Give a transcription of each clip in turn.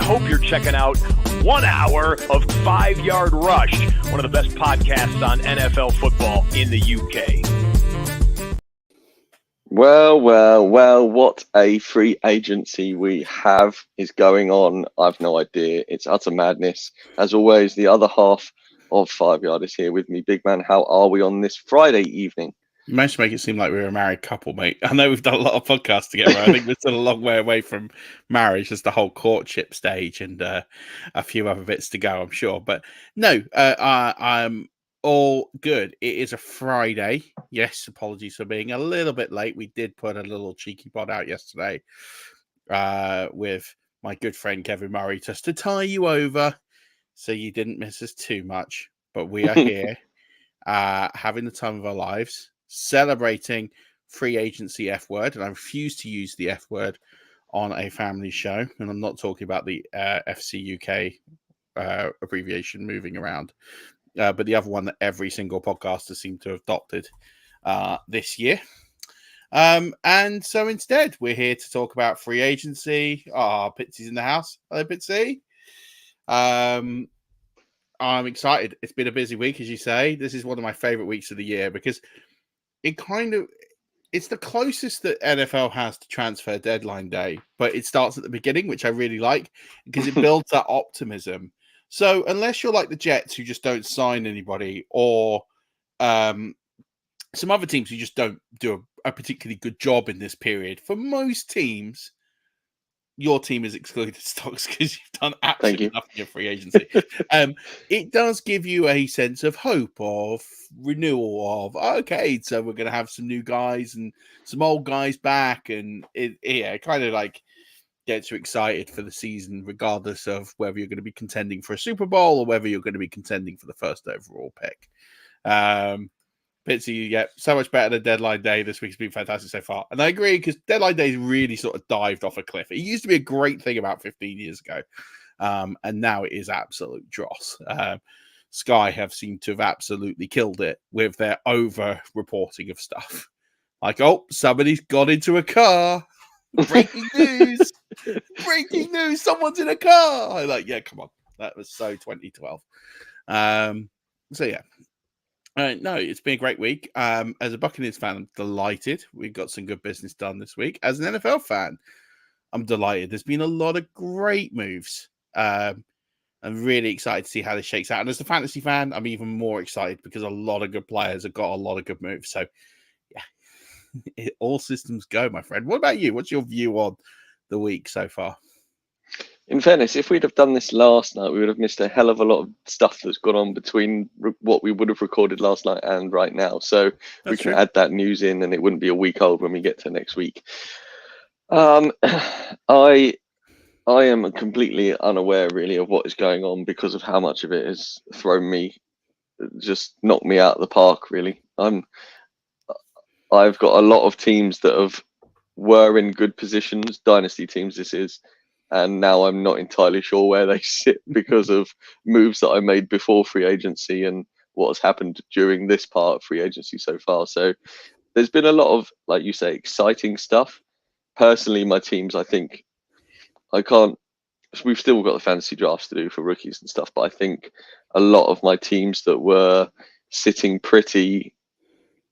hope you're checking out 1 hour of 5 Yard Rush, one of the best podcasts on NFL football in the UK. Well, what a free agency we have is going on. I've no idea. It's utter madness. As always, the other half of 5 Yard is here with me. Big man, how are we on this Friday evening? You managed to make it seem like we were a married couple, mate. I know we've done a lot of podcasts together. I think we're still a long way away from marriage. Just the whole courtship stage and a few other bits to go, I'm sure. But no, I'm all good. It is a Friday. Yes, apologies for being a little bit late. We did put a little cheeky pod out yesterday with my good friend Kevin Murray just to tie you over so you didn't miss us too much. But we are here having the time of our lives, celebrating free agency F word, and I refuse to use the F word on a family show. And I'm not talking about the FC UK abbreviation moving around, but the other one that every single podcaster seemed to have adopted this year. And so instead, we're here to talk about free agency. Pitsy's in the house. Hello, Pitsy. I'm excited. It's been a busy week, as you say. This is one of my favorite weeks of the year because it's the closest that NFL has to transfer deadline day, but it starts at the beginning, which I really like because it builds that optimism. So unless you're like the Jets who just don't sign anybody, or some other teams who just don't do a particularly good job in this period, for most teams, your team is excluded stocks because you've done absolutely nothing in free agency. It does give you a sense of hope, of renewal, of okay, so we're going to have some new guys and some old guys back, and it kind of like gets you excited for the season, regardless of whether you're going to be contending for a Super Bowl or whether you're going to be contending for the first overall pick. Pitsy, yeah, so much better than deadline day. This week's been fantastic so far. And I agree, because deadline days really sort of dived off a cliff. It used to be a great thing about 15 years ago. And now it is absolute dross. Sky have seemed to have absolutely killed it with their over-reporting of stuff. Like, oh, somebody's got into a car. Breaking news. Breaking news. Someone's in a car. I'm like, yeah, come on. That was so 2012. So, yeah. No, it's been a great week. As a Buccaneers fan, I'm delighted. We've got some good business done this week. As an NFL fan, I'm delighted. There's been a lot of great moves. I'm really excited to see how this shakes out. And as a fantasy fan, I'm even more excited because a lot of good players have got a lot of good moves. So, yeah, all systems go, my friend. What about you? What's your view on the week so far? In fairness, if we'd have done this last night, we would have missed a hell of a lot of stuff that's gone on between what we would have recorded last night and right now. So we can add that news in, and it wouldn't be a week old when we get to next week. I am completely unaware, really, of what is going on because of how much of it has thrown me, just knocked me out of the park, really. I've got a lot of teams that were in good positions, dynasty teams this is, and now I'm not entirely sure where they sit because of moves that I made before free agency and what has happened during this part of free agency so far. So there's been a lot of, like you say, exciting stuff. Personally, my teams, I think we've still got the fantasy drafts to do for rookies and stuff, but I think a lot of my teams that were sitting pretty,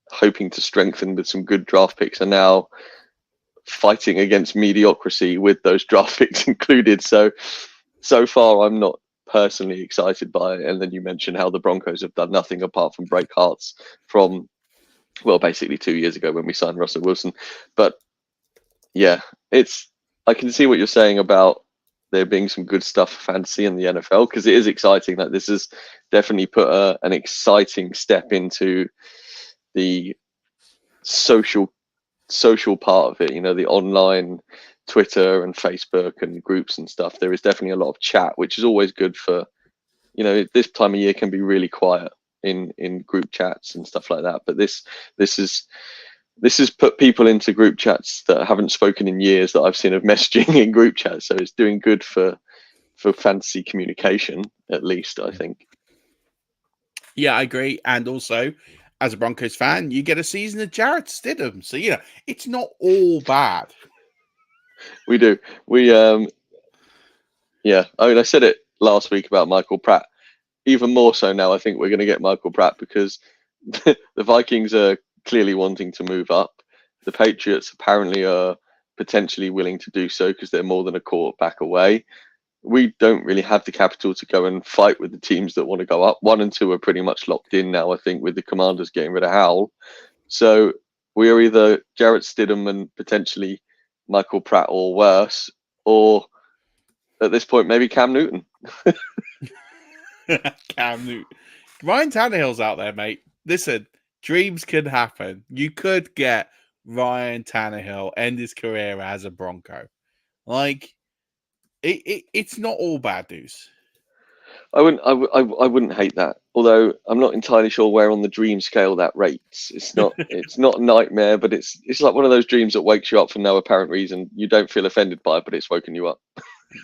hoping to strengthen with some good draft picks, are now fighting against mediocrity with those draft picks included. So far, I'm not personally excited by it. And then you mentioned how the Broncos have done nothing apart from break hearts from, well, basically 2 years ago when we signed Russell Wilson. But yeah, I can see what you're saying about there being some good stuff for fantasy in the NFL, because it is exciting. That this has definitely put an exciting step into the social part of it, the online Twitter and Facebook and groups and stuff. There is definitely a lot of chat, which is always good for, this time of year can be really quiet in group chats and stuff like that. But this has put people into group chats that haven't spoken in years that I've seen of messaging in group chats. So it's doing good for fantasy communication, at least, I think. Yeah, I agree. And also, as a Broncos fan, you get a season of Jarrett Stidham. So, it's not all bad. We do. Yeah, I mean, I said it last week about Michael Pratt. Even more so now, I think we're going to get Michael Pratt because the Vikings are clearly wanting to move up. The Patriots apparently are potentially willing to do so because they're more than a quarterback away. We don't really have the capital to go and fight with the teams that want to go up. 1 and 2 are pretty much locked in now, I think, with the Commanders getting rid of Howell. So we are either Jarrett Stidham and potentially Michael Pratt or worse, or at this point, maybe Cam Newton. Cam Newton. Ryan Tannehill's out there, mate. Listen, dreams can happen. You could get Ryan Tannehill end his career as a Bronco. Like, it's not all bad news. I wouldn't hate that. Although I'm not entirely sure where on the dream scale that rates. It's not a nightmare, but it's like one of those dreams that wakes you up for no apparent reason. You don't feel offended by it, but it's woken you up.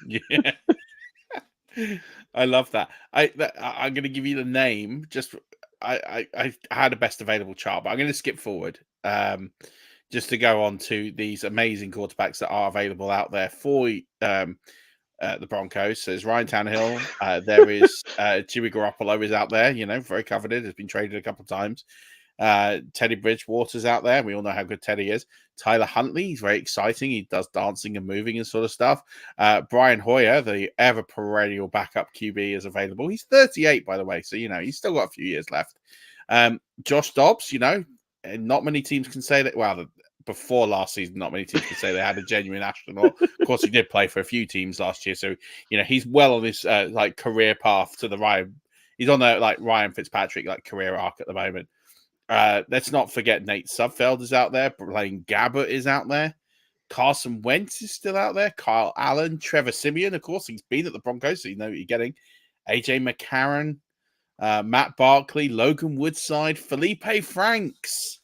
Yeah. I love that. I'm going to give you the name. Just I had a best available chart, but I'm going to skip forward just to go on to these amazing quarterbacks that are available out there for the Broncos. So there's Ryan Tannehill. There is Jimmy Garoppolo is out there. Very coveted. Has been traded a couple of times. Teddy Bridgewater's out there. We all know how good Teddy is. Tyler Huntley, he's very exciting. He does dancing and moving and sort of stuff. Brian Hoyer, the ever perennial backup QB, is available. He's 38, by the way, so he's still got a few years left. Josh Dobbs, and not many teams can say that. Well, before last season, not many teams can say they had a genuine astronaut. Of course, he did play for a few teams last year, so he's well on his career path to the Ryan. He's on the Ryan Fitzpatrick career arc at the moment. Let's not forget Nate Sudfeld is out there. Blaine Gabbert is out there. Carson Wentz is still out there. Kyle Allen, Trevor Siemian, of course, he's been at the Broncos, so you know what you're getting. AJ McCarron, Matt Barkley, Logan Woodside, Felipe Franks,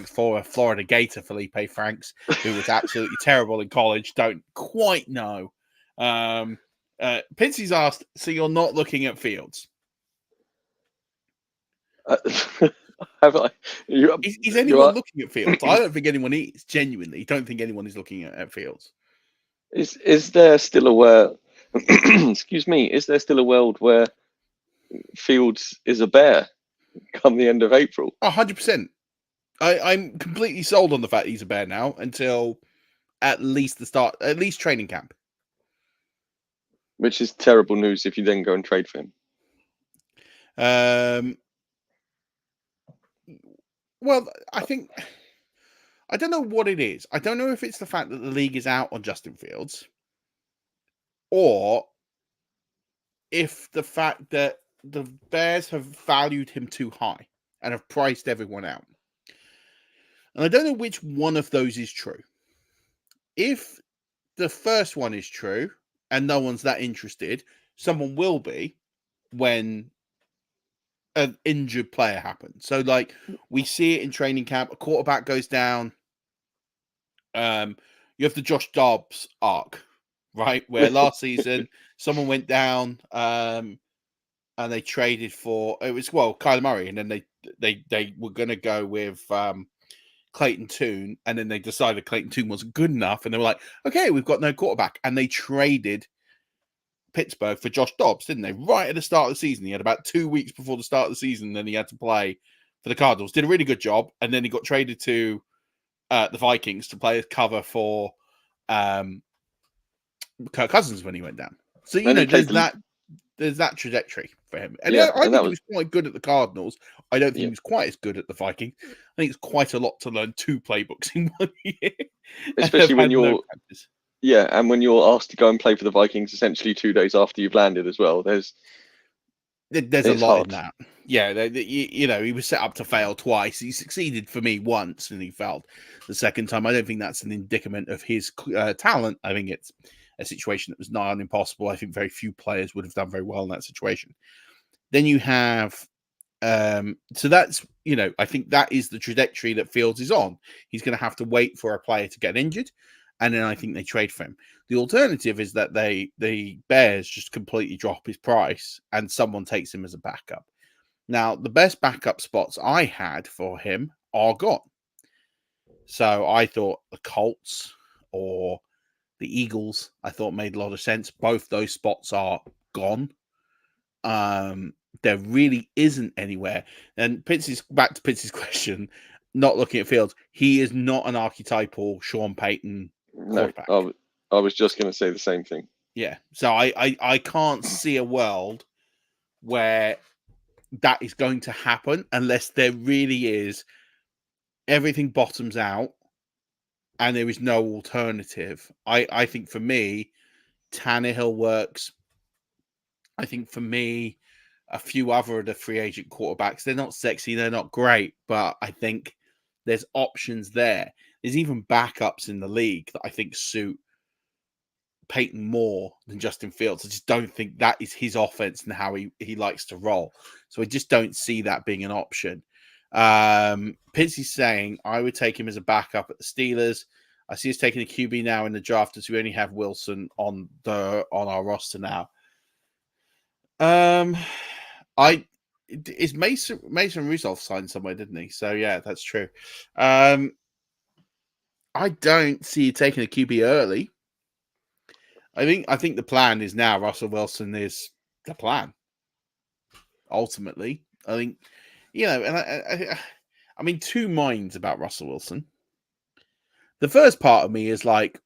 former Florida Gator Felipe Franks, who was absolutely terrible in college. Don't quite know. Pincy's asked, so you're not looking at Fields? Have I? Is anyone looking at Fields? I don't think anyone is. Genuinely, don't think anyone is looking at Fields. Is there still a world? Excuse me. Is there still a world where Fields is a Bear come the end of April? 100%. I'm completely sold on the fact he's a Bear now until at least training camp. Which is terrible news if you then go and trade for him. Well, I don't know what it is. I don't know if it's the fact that the league is out on Justin Fields, or if the fact that the Bears have valued him too high and have priced everyone out. And I don't know which one of those is true. If the first one is true and no one's that interested, someone will be when an injured player happens. So, we see it in training camp. A quarterback goes down. You have the Josh Dobbs arc, right? Where last season someone went down and they traded for Kyler Murray, and then they were going to go with Clayton Tune, and then they decided Clayton Tune wasn't good enough, and they were like, okay, we've got no quarterback, and they traded Pittsburgh for Josh Dobbs, didn't they? Right at the start of the season. He had about 2 weeks before the start of the season, then he had to play for the Cardinals. Did a really good job, and then he got traded to the Vikings to play as cover for Kirk Cousins when he went down. So, there's that trajectory for him. And I think he was quite good at the Cardinals. I don't think he was quite as good at the Vikings. I think it's quite a lot to learn 2 playbooks in 1 year. Especially when you're... Yeah, and when you're asked to go and play for the Vikings essentially 2 days after you've landed as well, there's a lot in that. Yeah, he was set up to fail twice. He succeeded for me once, and he failed the second time. I don't think that's an indicament of his talent. I think it's a situation that was nigh on impossible. I think very few players would have done very well in that situation. Then you have, so that's, I think that is the trajectory that Fields is on. He's going to have to wait for a player to get injured, and then I think they trade for him. The alternative is that the Bears just completely drop his price and someone takes him as a backup. Now, the best backup spots I had for him are gone. So I thought the Colts or The Eagles, I thought, made a lot of sense. Both those spots are gone. There really isn't anywhere. And back to Pitts's question, not looking at Fields, he is not an archetypal Sean Payton quarterback. No, I was just going to say the same thing. Yeah. So I can't see a world where that is going to happen unless there really is everything bottoms out and there is no alternative. I think for me, Tannehill works. I think for me, a few other of the free agent quarterbacks, they're not sexy, they're not great, but I think there's options there. There's even backups in the league that I think suit Peyton more than Justin Fields. I just don't think that is his offense and how he likes to roll. So I just don't see that being an option. Pitsy's saying I would take him as a backup at the Steelers. I see us taking a QB now in the draft as we only have Wilson on our roster now. Is Mason Rudolph signed somewhere, didn't he? So yeah, that's true. I don't see you taking a QB early. I think the plan is now Russell Wilson is the plan. Ultimately, I think, and I'm in two minds about Russell Wilson. The first part of me is like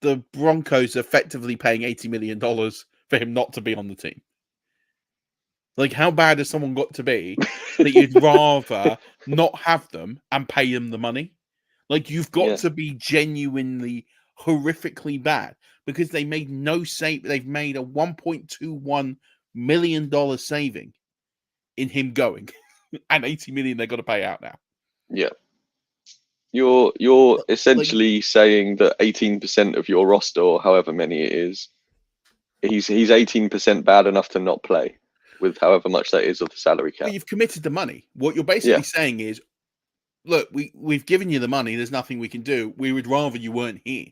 the Broncos effectively paying $80 million for him not to be on the team. Like, how bad has someone got to be that you'd rather not have them and pay them the money? Like, you've got to be genuinely horrifically bad because they made no save. They've made a $1.21 million saving in him going, and $80 million they've got to pay out now. Yeah, you're essentially saying that 18% of your roster, or however many it is, he's 18% bad enough to not play with however much that is of the salary cap. Well, you've committed the money. What you're basically saying is, look, we've given you the money. There's nothing we can do. We would rather you weren't here.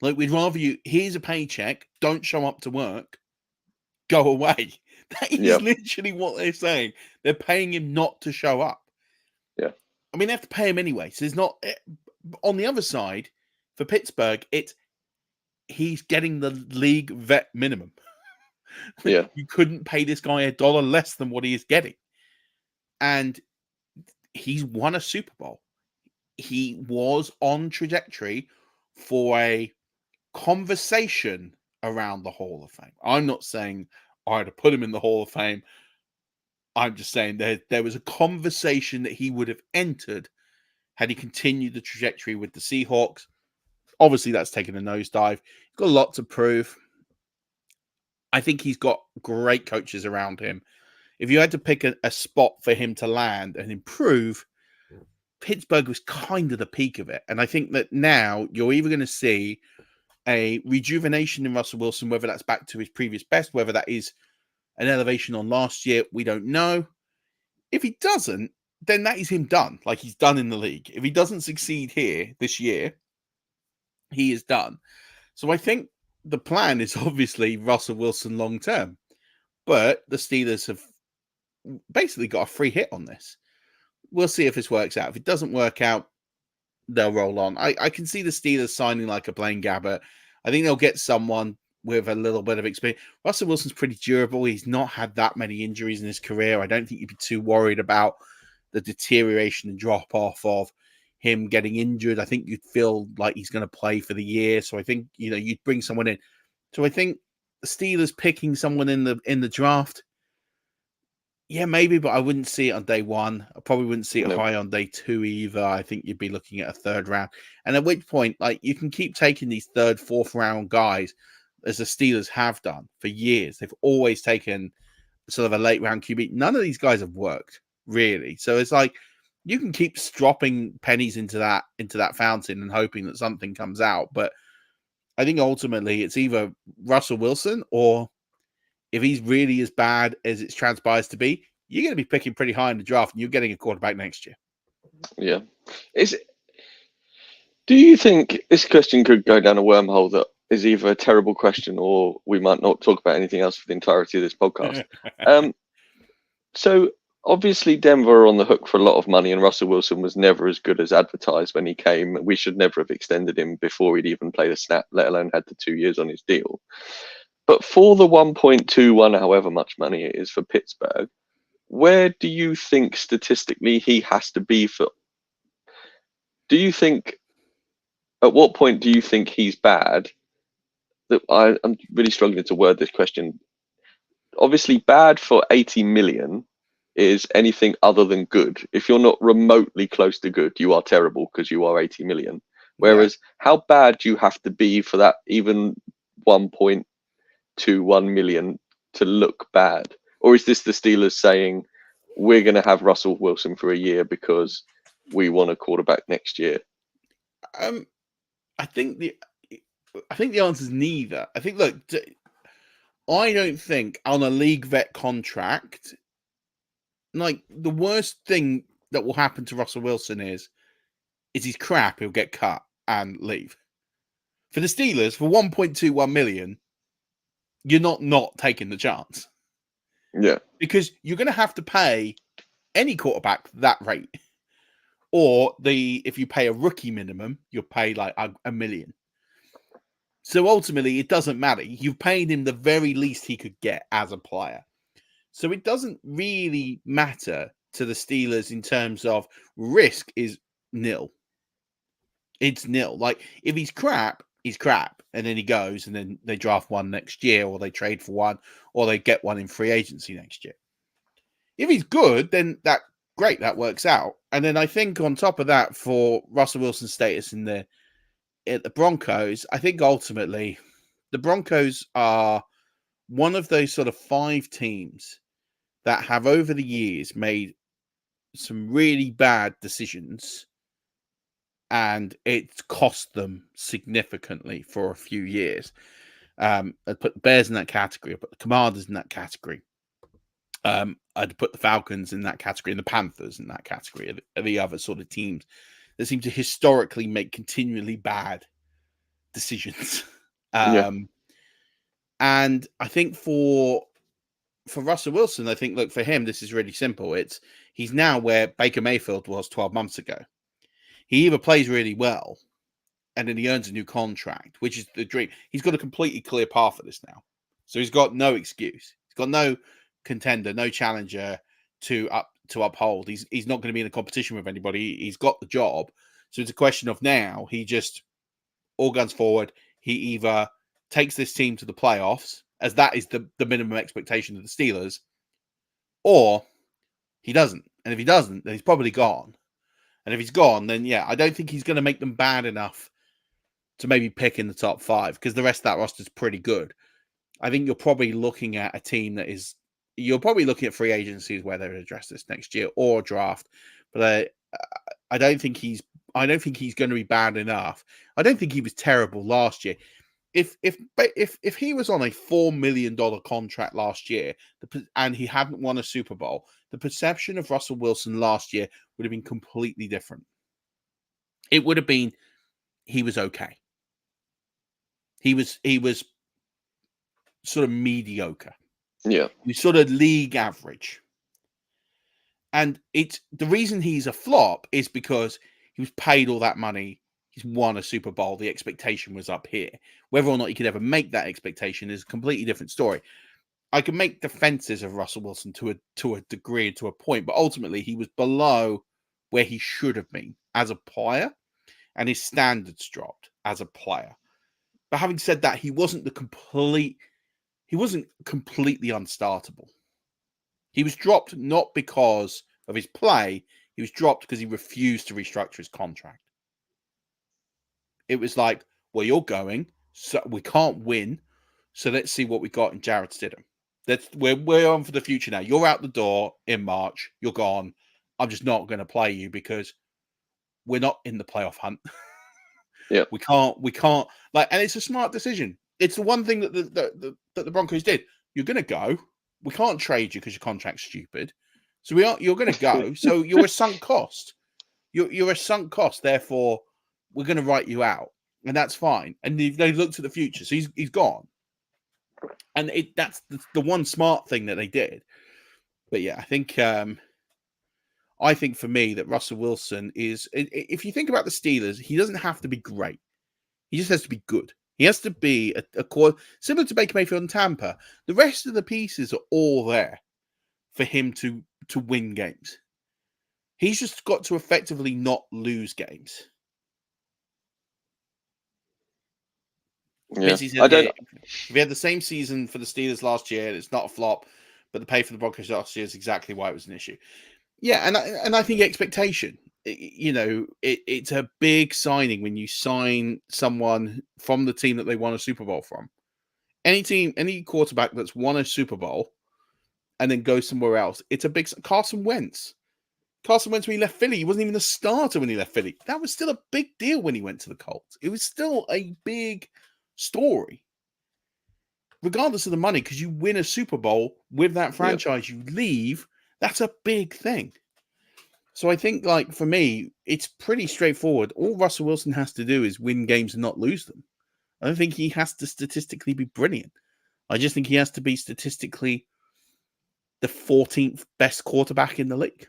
Like, we'd rather you, here's a paycheck, don't show up to work, go away. That is literally what they're saying. They're paying him not to show up. Yeah. I mean, they have to pay him anyway. So there's not, on the other side, for Pittsburgh, he's getting the league vet minimum. Yeah. You couldn't pay this guy $1 less than what he is getting. And he's won a Super Bowl. He was on trajectory for a conversation around the Hall of Fame. I'm not saying I'd have put him in the Hall of Fame. I'm just saying there was a conversation that he would have entered had he continued the trajectory with the Seahawks. Obviously, that's taken a nosedive. He's got a lot to prove. I think he's got great coaches around him. If you had to pick a spot for him to land and improve, Pittsburgh was kind of the peak of it. And I think that now you're either going to see a rejuvenation in Russell Wilson, whether that's back to his previous best, whether that is an elevation on last year, we don't know. If he doesn't, then that is him done. Like, he's done in the league. If he doesn't succeed here this year, he is done. So I think the plan is obviously Russell Wilson long term. But the Steelers have basically got a free hit on this. We'll see if this works out. If it doesn't work out, they'll roll on. I can see the Steelers signing like a Blaine Gabbert. I think they'll get someone with a little bit of experience. Russell Wilson's pretty durable. He's not had that many injuries in his career. I don't think you'd be too worried about the deterioration and drop-off of him getting injured. I think you'd feel like he's going to play for the year. So I think, you'd bring someone in. So I think the Steelers picking someone in the draft, yeah, maybe, but I wouldn't see it on day one. I probably wouldn't see it high on day two either. I think you'd be looking at a third round. And at which point, like, you can keep taking these third, fourth round guys, as the Steelers have done for years. They've always taken sort of a late round QB. None of these guys have worked, really. So it's like, you can keep dropping pennies into that fountain and hoping that something comes out. But I think ultimately it's either Russell Wilson, or if he's really as bad as it transpires to be, you're going to be picking pretty high in the draft and you're getting a quarterback next year. Yeah. Do you think this question could go down a wormhole that is either a terrible question or we might not talk about anything else for the entirety of this podcast? So obviously Denver are on the hook for a lot of money, and Russell Wilson was never as good as advertised when he came. We should never have extended him before he'd even played a snap, let alone had the 2 years on his deal. But for the 1.21, however much money it is for Pittsburgh, where do you think statistically he has to be for? Do you think, at what point do you think he's bad? I'm really struggling to word this question. Obviously, bad for 80 million is anything other than good. If you're not remotely close to good, you are terrible because you are 80 million. Whereas, how bad do you have to be for that even 1.21 million to look bad? Or is this the Steelers saying, we're going to have Russell Wilson for a year because we want a quarterback next year? I think the answer is neither. I think, look, I don't think on a league vet contract, like, the worst thing that will happen to Russell Wilson is he's crap, he'll get cut and leave. For the Steelers, for 1.21 million, you're not taking the chance. Yeah. Because you're going to have to pay any quarterback that rate. Or if you pay a rookie minimum, you'll pay like a million. So ultimately, it doesn't matter. You've paid him the very least he could get as a player. So it doesn't really matter to the Steelers in terms of risk is nil. It's nil. Like, if he's crap, he's crap. And then he goes and then they draft one next year, or they trade for one, or they get one in free agency next year. If he's good, then great, that works out. And then I think on top of that, for Russell Wilson's status at the Broncos, I think ultimately the Broncos are one of those sort of 5 teams that have over the years made some really bad decisions, and it's cost them significantly for a few years. I'd put the Bears in that category. I'd put the Commanders in that category. I'd put the Falcons in that category and the Panthers in that category, are the other sort of teams that seem to historically make continually bad decisions. And I think for Russell Wilson, I think, look, for him, this is really simple. He's now where Baker Mayfield was 12 months ago. He either plays really well and then he earns a new contract, which is the dream. He's got a completely clear path for this now. So he's got no excuse. He's got no contender, no challenger to uphold. He's not going to be in a competition with anybody. He's got the job. So it's a question of now, he just, all guns forward, he either takes this team to the playoffs, as that is the minimum expectation of the Steelers, or he doesn't. And if he doesn't, then he's probably gone. And if he's gone, then yeah, I don't think he's going to make them bad enough to maybe pick in the top 5, because the rest of that roster is pretty good. I think you're probably looking at a team you're probably looking at free agencies where they'll address this next year, or draft. But I don't think he's going to be bad enough. I don't think he was terrible last year. If he was on a $4 million contract last year and he hadn't won a Super Bowl, the perception of Russell Wilson last year would have been completely different. It would have been, he was okay. He was sort of mediocre. Yeah. He was sort of league average. And the reason he's a flop is because he was paid all that money. He's won a Super Bowl. The expectation was up here. Whether or not he could ever make that expectation is a completely different story. I can make defenses of Russell Wilson to a degree, to a point, but ultimately he was below where he should have been as a player, and his standards dropped as a player. But having said that, he wasn't completely unstartable. He was dropped not because of his play. He was dropped because he refused to restructure his contract. It was like, well, you're going, so we can't win, so let's see what we got in Jarrett Stidham. We're on for the future now. You're out the door in March. You're gone. I'm just not going to play you because we're not in the playoff hunt. Yeah, we can't and it's a smart decision. It's the one thing that the Broncos did. You're going to go. We can't trade you because your contract's stupid. So you're going to go. So you're a sunk cost. You're a sunk cost. Therefore, we're going to write you out, and that's fine. And they looked at the future. So he's gone. And that's the one smart thing that they did. But yeah, I think I think for me that Russell Wilson is, if you think about the Steelers, he doesn't have to be great. He just has to be good. He has to be a core, similar to Baker Mayfield and Tampa. The rest of the pieces are all there for him to win games. He's just got to effectively not lose games. Yeah, Said, I don't. If we had the same season for the Steelers last year, it's not a flop, but the pay for the Broncos last year is exactly why it was an issue. Yeah, and I think expectation. It's a big signing when you sign someone from the team that they won a Super Bowl from. Any quarterback that's won a Super Bowl and then goes somewhere else, it's a big. Carson Wentz when he left Philly, he wasn't even a starter when he left Philly. That was still a big deal when he went to the Colts. It was still a big story, regardless of the money, because you win a Super Bowl with that franchise, you leave. That's a big thing. So I think, like, for me, it's pretty straightforward. All Russell Wilson has to do is win games and not lose them. I don't think he has to statistically be brilliant. I just think he has to be statistically the 14th best quarterback in the league.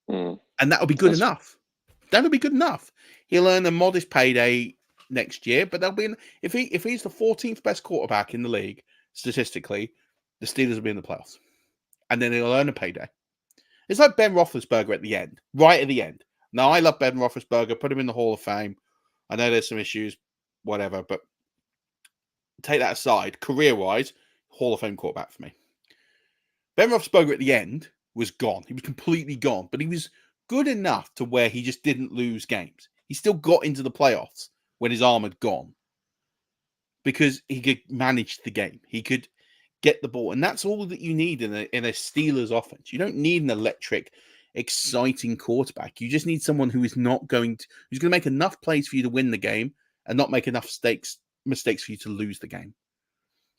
And that would be good enough. That would be good enough. He'll earn a modest payday next year, but if he's the 14th best quarterback in the league, statistically, the Steelers will be in the playoffs. And then he'll earn a payday. It's like Ben Roethlisberger at the end, right at the end. Now, I love Ben Roethlisberger, put him in the Hall of Fame. I know there's some issues, whatever, but take that aside, career-wise, Hall of Fame quarterback for me. Ben Roethlisberger at the end was gone. He was completely gone, but he was good enough to where he just didn't lose games. He still got into the playoffs when his arm had gone because he could manage the game. He could get the ball, and that's all that you need in a Steelers offense. You don't need an electric, exciting quarterback. You just need someone who's going to make enough plays for you to win the game and not make enough mistakes for you to lose the game.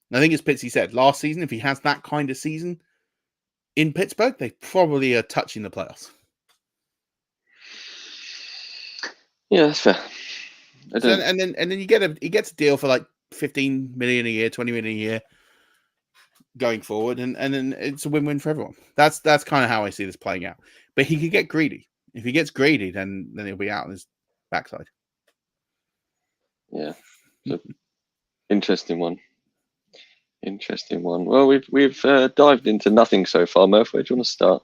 And I think, as Pitsy said last season, if he has that kind of season in Pittsburgh, they probably are touching the playoffs. Yeah, that's fair. And then he gets a deal for like $15 million a year, $20 million a year going forward, and then it's a win-win for everyone. That's kind of how I see this playing out. But he could get greedy. If he gets greedy, then he'll be out on his backside. Yeah, interesting one. Well, we've dived into nothing so far, Murph. Where do you want to start?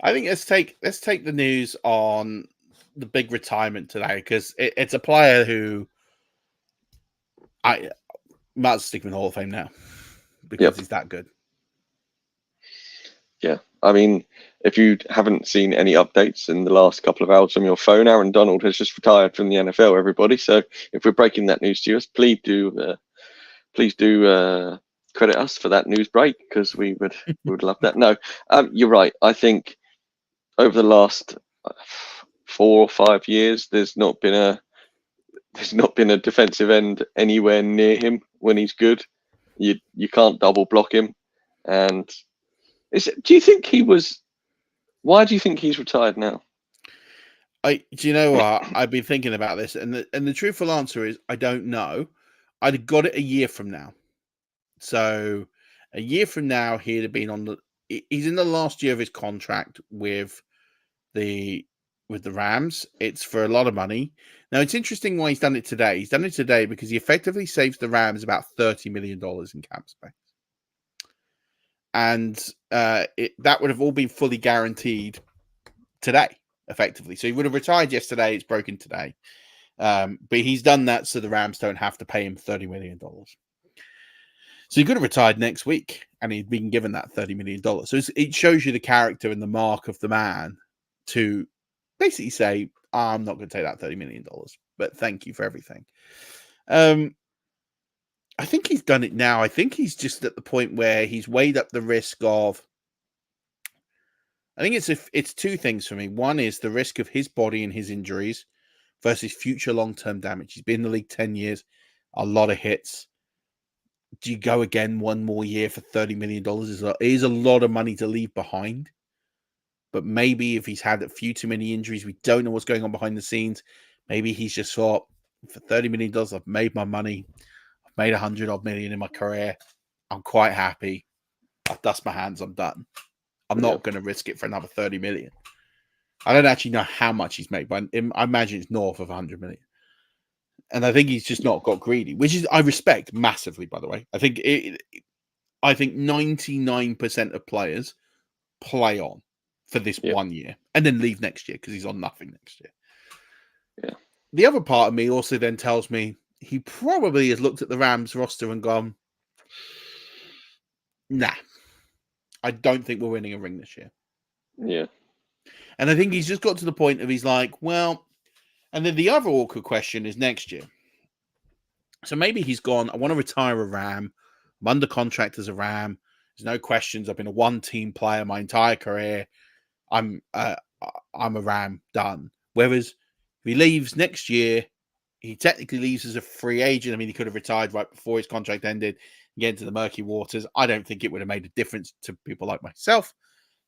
I think let's take the news on the big retirement today, because it's a player who I might as well stick him in the Hall of Fame now because he's that good. Yeah, I mean, if you haven't seen any updates in the last couple of hours on your phone, Aaron Donald has just retired from the NFL, everybody. So if we're breaking that news to you, please do credit us for that news break, because we would love that. No, you're right. I think over the last 4 or 5 years, there's not been a defensive end anywhere near him when he's good. You can't double block him. And do you think why do you think he's retired now? Do you know what? I've been thinking about this, and the truthful answer is I don't know. I'd have got it a year from now. So a year from now, he'd have been he's in the last year of his contract with the Rams. It's for a lot of money. Now, it's interesting why he's done it today. He's done it today because he effectively saves the Rams about $30 million in cap space. And that would have all been fully guaranteed today, effectively. So he would have retired yesterday. It's broken today. But he's done that so the Rams don't have to pay him $30 million. So he could have retired next week and he'd been given that $30 million. So it shows you the character and the mark of the man to basically say, I'm not going to take that $30 million, but thank you for everything. I think he's done it now. I think he's just at the point where he's weighed up the risk of, I think it's two things for me. One is the risk of his body and his injuries versus future long-term damage. He's been in the league 10 years, a lot of hits. Do you go again one more year for $30 million? It is a lot of money to leave behind. But maybe if he's had a few too many injuries, we don't know what's going on behind the scenes. Maybe he's just thought, for $30 million, I've made my money. I've made 100 odd million in my career. I'm quite happy. I've dust my hands. I'm done. I'm not going to risk it for another 30 million. I don't actually know how much he's made, but I imagine it's north of 100 million. And I think he's just not got greedy, which is I respect massively. By the way, I think 99% of players play on for this 1 year and then leave next year because he's on nothing next year. Yeah. The other part of me also then tells me he probably has looked at the Rams roster and gone, nah, I don't think we're winning a ring this year. Yeah. And I think he's just got to the point of he's like, well, and then the other awkward question is next year. So maybe he's gone, I want to retire a Ram. I'm under contract as a Ram. There's no questions. I've been a one-team player my entire career. I'm a Ram, done. Whereas if he leaves next year, he technically leaves as a free agent. I mean, he could have retired right before his contract ended, get into the murky waters. I don't think it would have made a difference to people like myself.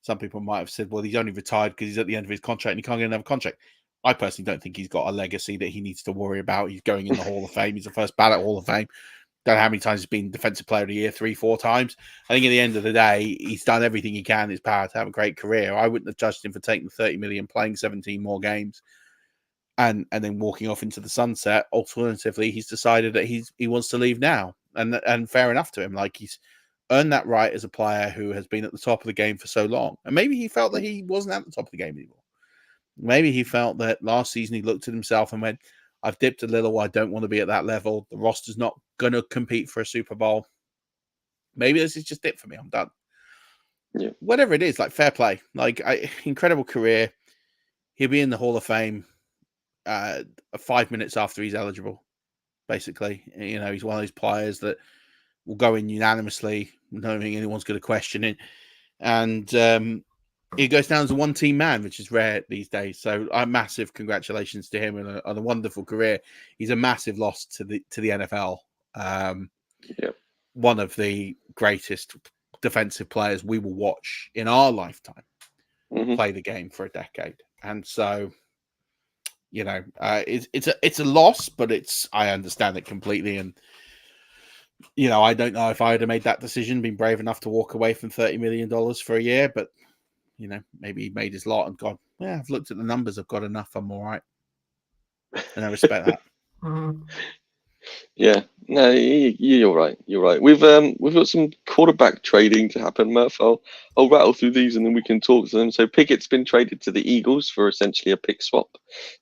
Some people might have said, well, he's only retired because he's at the end of his contract and he can't get another contract. I personally don't think he's got a legacy that he needs to worry about. He's going in the Hall of Fame. He's the first ballot Hall of Fame. Don't know how many times he's been Defensive Player of the Year, 3-4 times. I think at the end of the day, he's done everything he can in his power to have a great career. I wouldn't have judged him for taking the 30 million, playing 17 more games, and then walking off into the sunset. Alternatively, he's decided that he wants to leave now. And fair enough to him. Like, he's earned that right as a player who has been at the top of the game for so long. And maybe he felt that he wasn't at the top of the game anymore. Maybe he felt that last season he looked at himself and went, I've dipped a little. I don't want to be at that level. The roster's not going to compete for a Super Bowl. Maybe this is just it for me. I'm done. Yeah. Whatever it is, like, fair play. Like, incredible career. He'll be in the Hall of Fame 5 minutes after he's eligible, basically. You know, he's one of those players that will go in unanimously, knowing anyone's going to question it. And he goes down as a one-team man, which is rare these days. So, massive congratulations to him on a wonderful career. He's a massive loss to the NFL. One of the greatest defensive players we will watch in our lifetime play the game for a decade. And so, you know, it's a loss, but I understand it completely. And, you know, I don't know if I would have made that decision, been brave enough to walk away from $30 million for a year, but, you know, maybe he made his lot and gone, yeah, I've looked at the numbers. I've got enough. I'm all right. And I respect that. Yeah, no, you're right. You're right. We've got some quarterback trading to happen, Murph. I'll rattle through these and then we can talk to them. So Pickett's been traded to the Eagles for essentially a pick swap.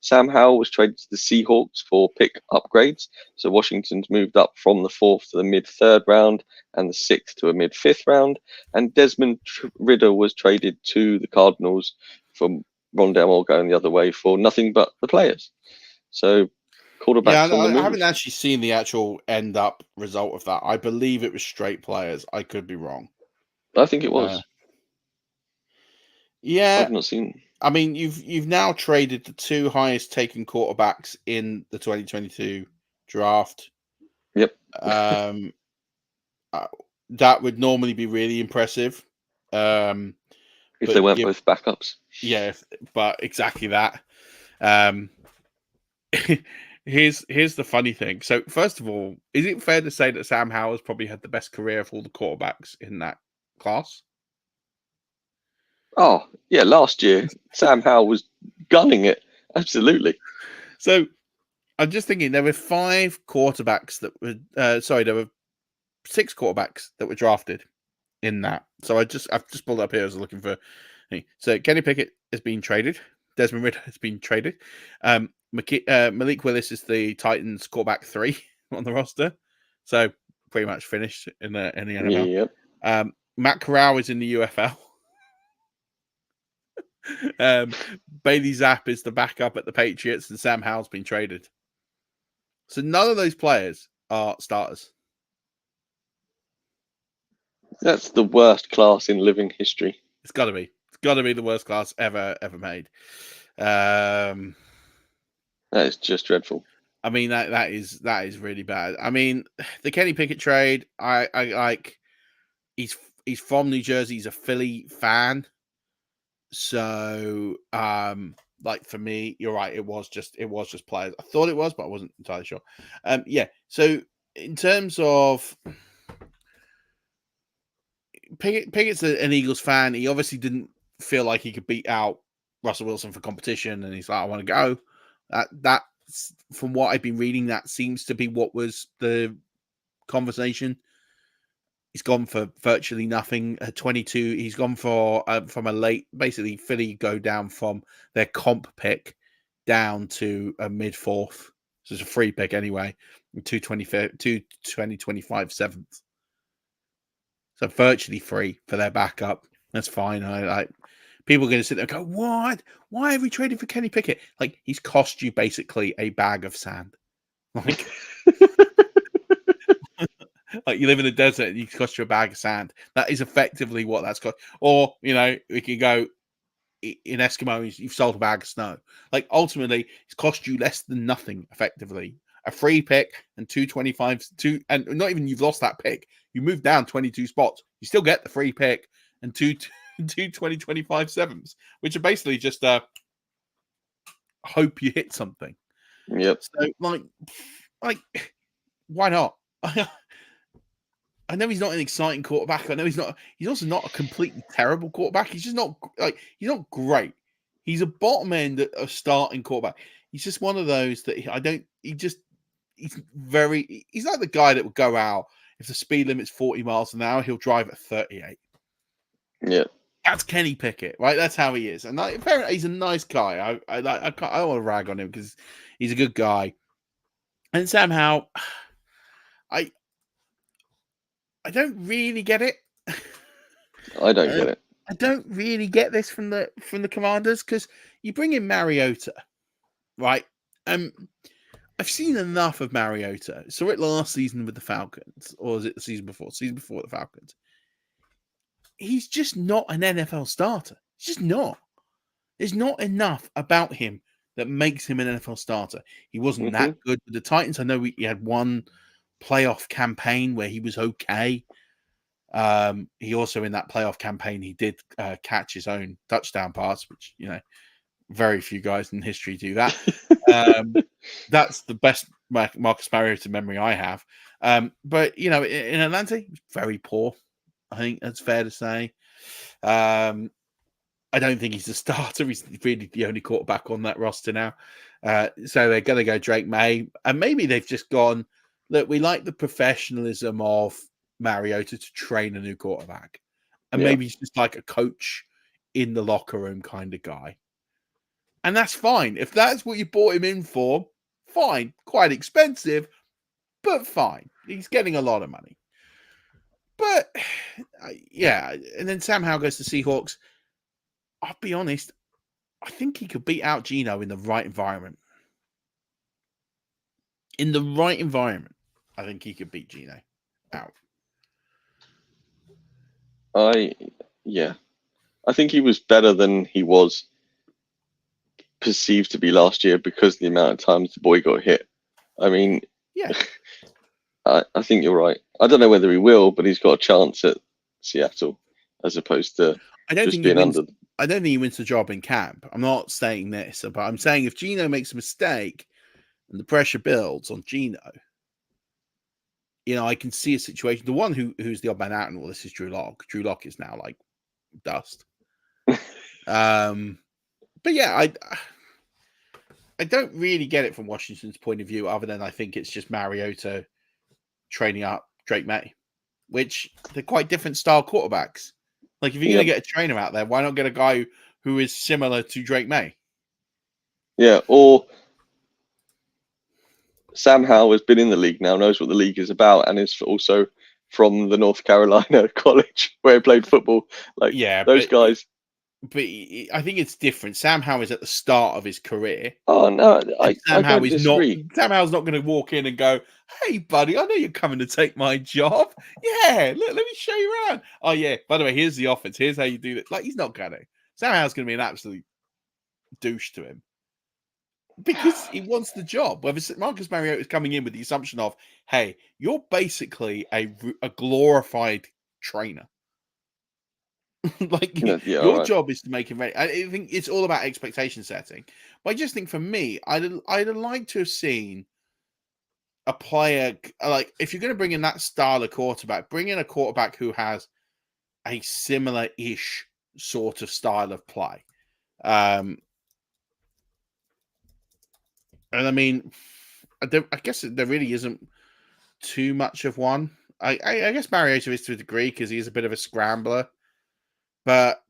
Sam Howell was traded to the Seahawks for pick upgrades. So Washington's moved up from the 4th to the mid-3rd round and the 6th to a mid-5th round. And Desmond Ridder was traded to the Cardinals from Rondell Moore going the other way for nothing but the players. So quarterbacks on the move. I haven't actually seen the actual end up result of that. I believe it was straight players. I could be wrong. I think it was. Yeah, I've not seen. I mean, you've now traded the 2 highest taken quarterbacks in the 2022 draft. Yep. That would normally be really impressive. If they weren't both backups. Yeah, but exactly that. Here's the funny thing. So, first of all, is it fair to say that Sam Howell's probably had the best career of all the quarterbacks in that class? Oh, yeah, last year, Sam Howell was gunning it. Absolutely. So, I'm just thinking there were 5 quarterbacks that were... there were 6 quarterbacks that were drafted in that. So, I've just pulled up here as I was looking for... So, Kenny Pickett has been traded. Desmond Ridder has been traded. Malik Willis is the Titans quarterback 3 on the roster. So, pretty much finished in the NFL. Yep. Matt Corral is in the UFL. Bailey Zapp is the backup at the Patriots, and Sam Howell's been traded. So none of those players are starters. That's the worst class in living history. It's got to be. It's got to be the worst class ever made. That is just dreadful. I mean, that is really bad. I mean, the Kenny Pickett trade, I like. He's from New Jersey. He's a Philly fan. So, like, for me, you're right. It was just players. I thought it was, but I wasn't entirely sure. Yeah. So, in terms of Pickett's an Eagles fan. He obviously didn't feel like he could beat out Russell Wilson for competition, and he's like, I want to go. That's from what I've been reading, that seems to be what was the conversation. He's gone for virtually nothing at 22. He's gone for from a late, basically Philly go down from their comp pick down to a mid fourth. So it's a free pick anyway. 2025 seventh. So virtually free for their backup. That's fine. I people are going to sit there and go, what? Why have we traded for Kenny Pickett? Like, he's cost you basically a bag of sand. Like, like you live in the desert and he cost you a bag of sand. That is effectively what that's cost. Or, we can go in Eskimo, you've sold a bag of snow. Like, ultimately, it's cost you less than nothing, effectively. A free pick and 225s, and not even you've lost that pick. You move down 22 spots. You still get the free pick and two 2025 sevens, which are basically just hope you hit something. Yep. So like why not? I know he's not an exciting quarterback. I know he's also not a completely terrible quarterback. He's just not he's not great. He's a bottom end of starting quarterback. He's just one of those that he's like the guy that would go out if the speed limit's 40 miles an hour, he'll drive at 38. Yeah. That's Kenny Pickett, right? That's how he is, and apparently he's a nice guy. I don't want to rag on him because he's a good guy. And somehow, I don't really get it. I don't get it. I don't really get this from the Commanders, because you bring in Mariota, right? I've seen enough of Mariota. Saw it last season with the Falcons, or was it the season before? Season before the Falcons. He's just not an NFL starter. He's just not. There's not enough about him that makes him an NFL starter. He wasn't that good with the Titans. I know he had one playoff campaign where he was okay. He also, in that playoff campaign, he did catch his own touchdown pass, which, very few guys in history do that. That's the best Marcus Mariota memory I have. But, in Atlanta, he was very poor. I think that's fair to say. I don't think he's a starter. He's really the only quarterback on that roster now. So they're going to go Drake May. And maybe they've just gone, look, we like the professionalism of Mariota to train a new quarterback. And maybe he's just like a coach in the locker room kind of guy. And that's fine. If that's what you bought him in for, fine. Quite expensive, but fine. He's getting a lot of money. But, and then Sam Howell goes to Seahawks. I'll be honest, I think he could beat out Geno in the right environment. In the right environment, I think he could beat Geno out. I think he was better than he was perceived to be last year because of the amount of times the boy got hit. I mean, I think you're right. I don't know whether he will, but he's got a chance at Seattle as opposed to just being under. I don't think he wins the job in camp. I'm not saying this, but I'm saying if Geno makes a mistake and the pressure builds on Geno, I can see a situation. The one who's the odd man out in all this is Drew Lock. Drew Lock is now like dust. But yeah, I don't really get it from Washington's point of view, other than I think it's just Mariota training up Drake May, which they're quite different style quarterbacks. Like, if you're going to get a trainer out there, why not get a guy who is similar to Drake May? Yeah, or Sam Howell has been in the league now, knows what the league is about, and is also from the North Carolina college where he played football. Like, those guys. But I think it's different. Sam Howell is at the start of his career. Oh, no, Sam Howell's not going to walk in and go, hey, buddy, I know you're coming to take my job. Yeah, look, let me show you around. Oh, yeah, by the way, here's the offense. Here's how you do it. Like, he's not going to. Sam Howell's going to be an absolute douche to him because he wants the job. Whether Marcus Mariota is coming in with the assumption of, hey, you're basically a glorified trainer. Your job is to make him ready. I think it's all about expectation setting. But I just think, for me, I'd like to have seen a player, like, if you're going to bring in that style of quarterback, bring in a quarterback who has a similar-ish sort of style of play. And I mean, I guess there really isn't too much of one. I guess Mariota is to a degree because he's a bit of a scrambler, but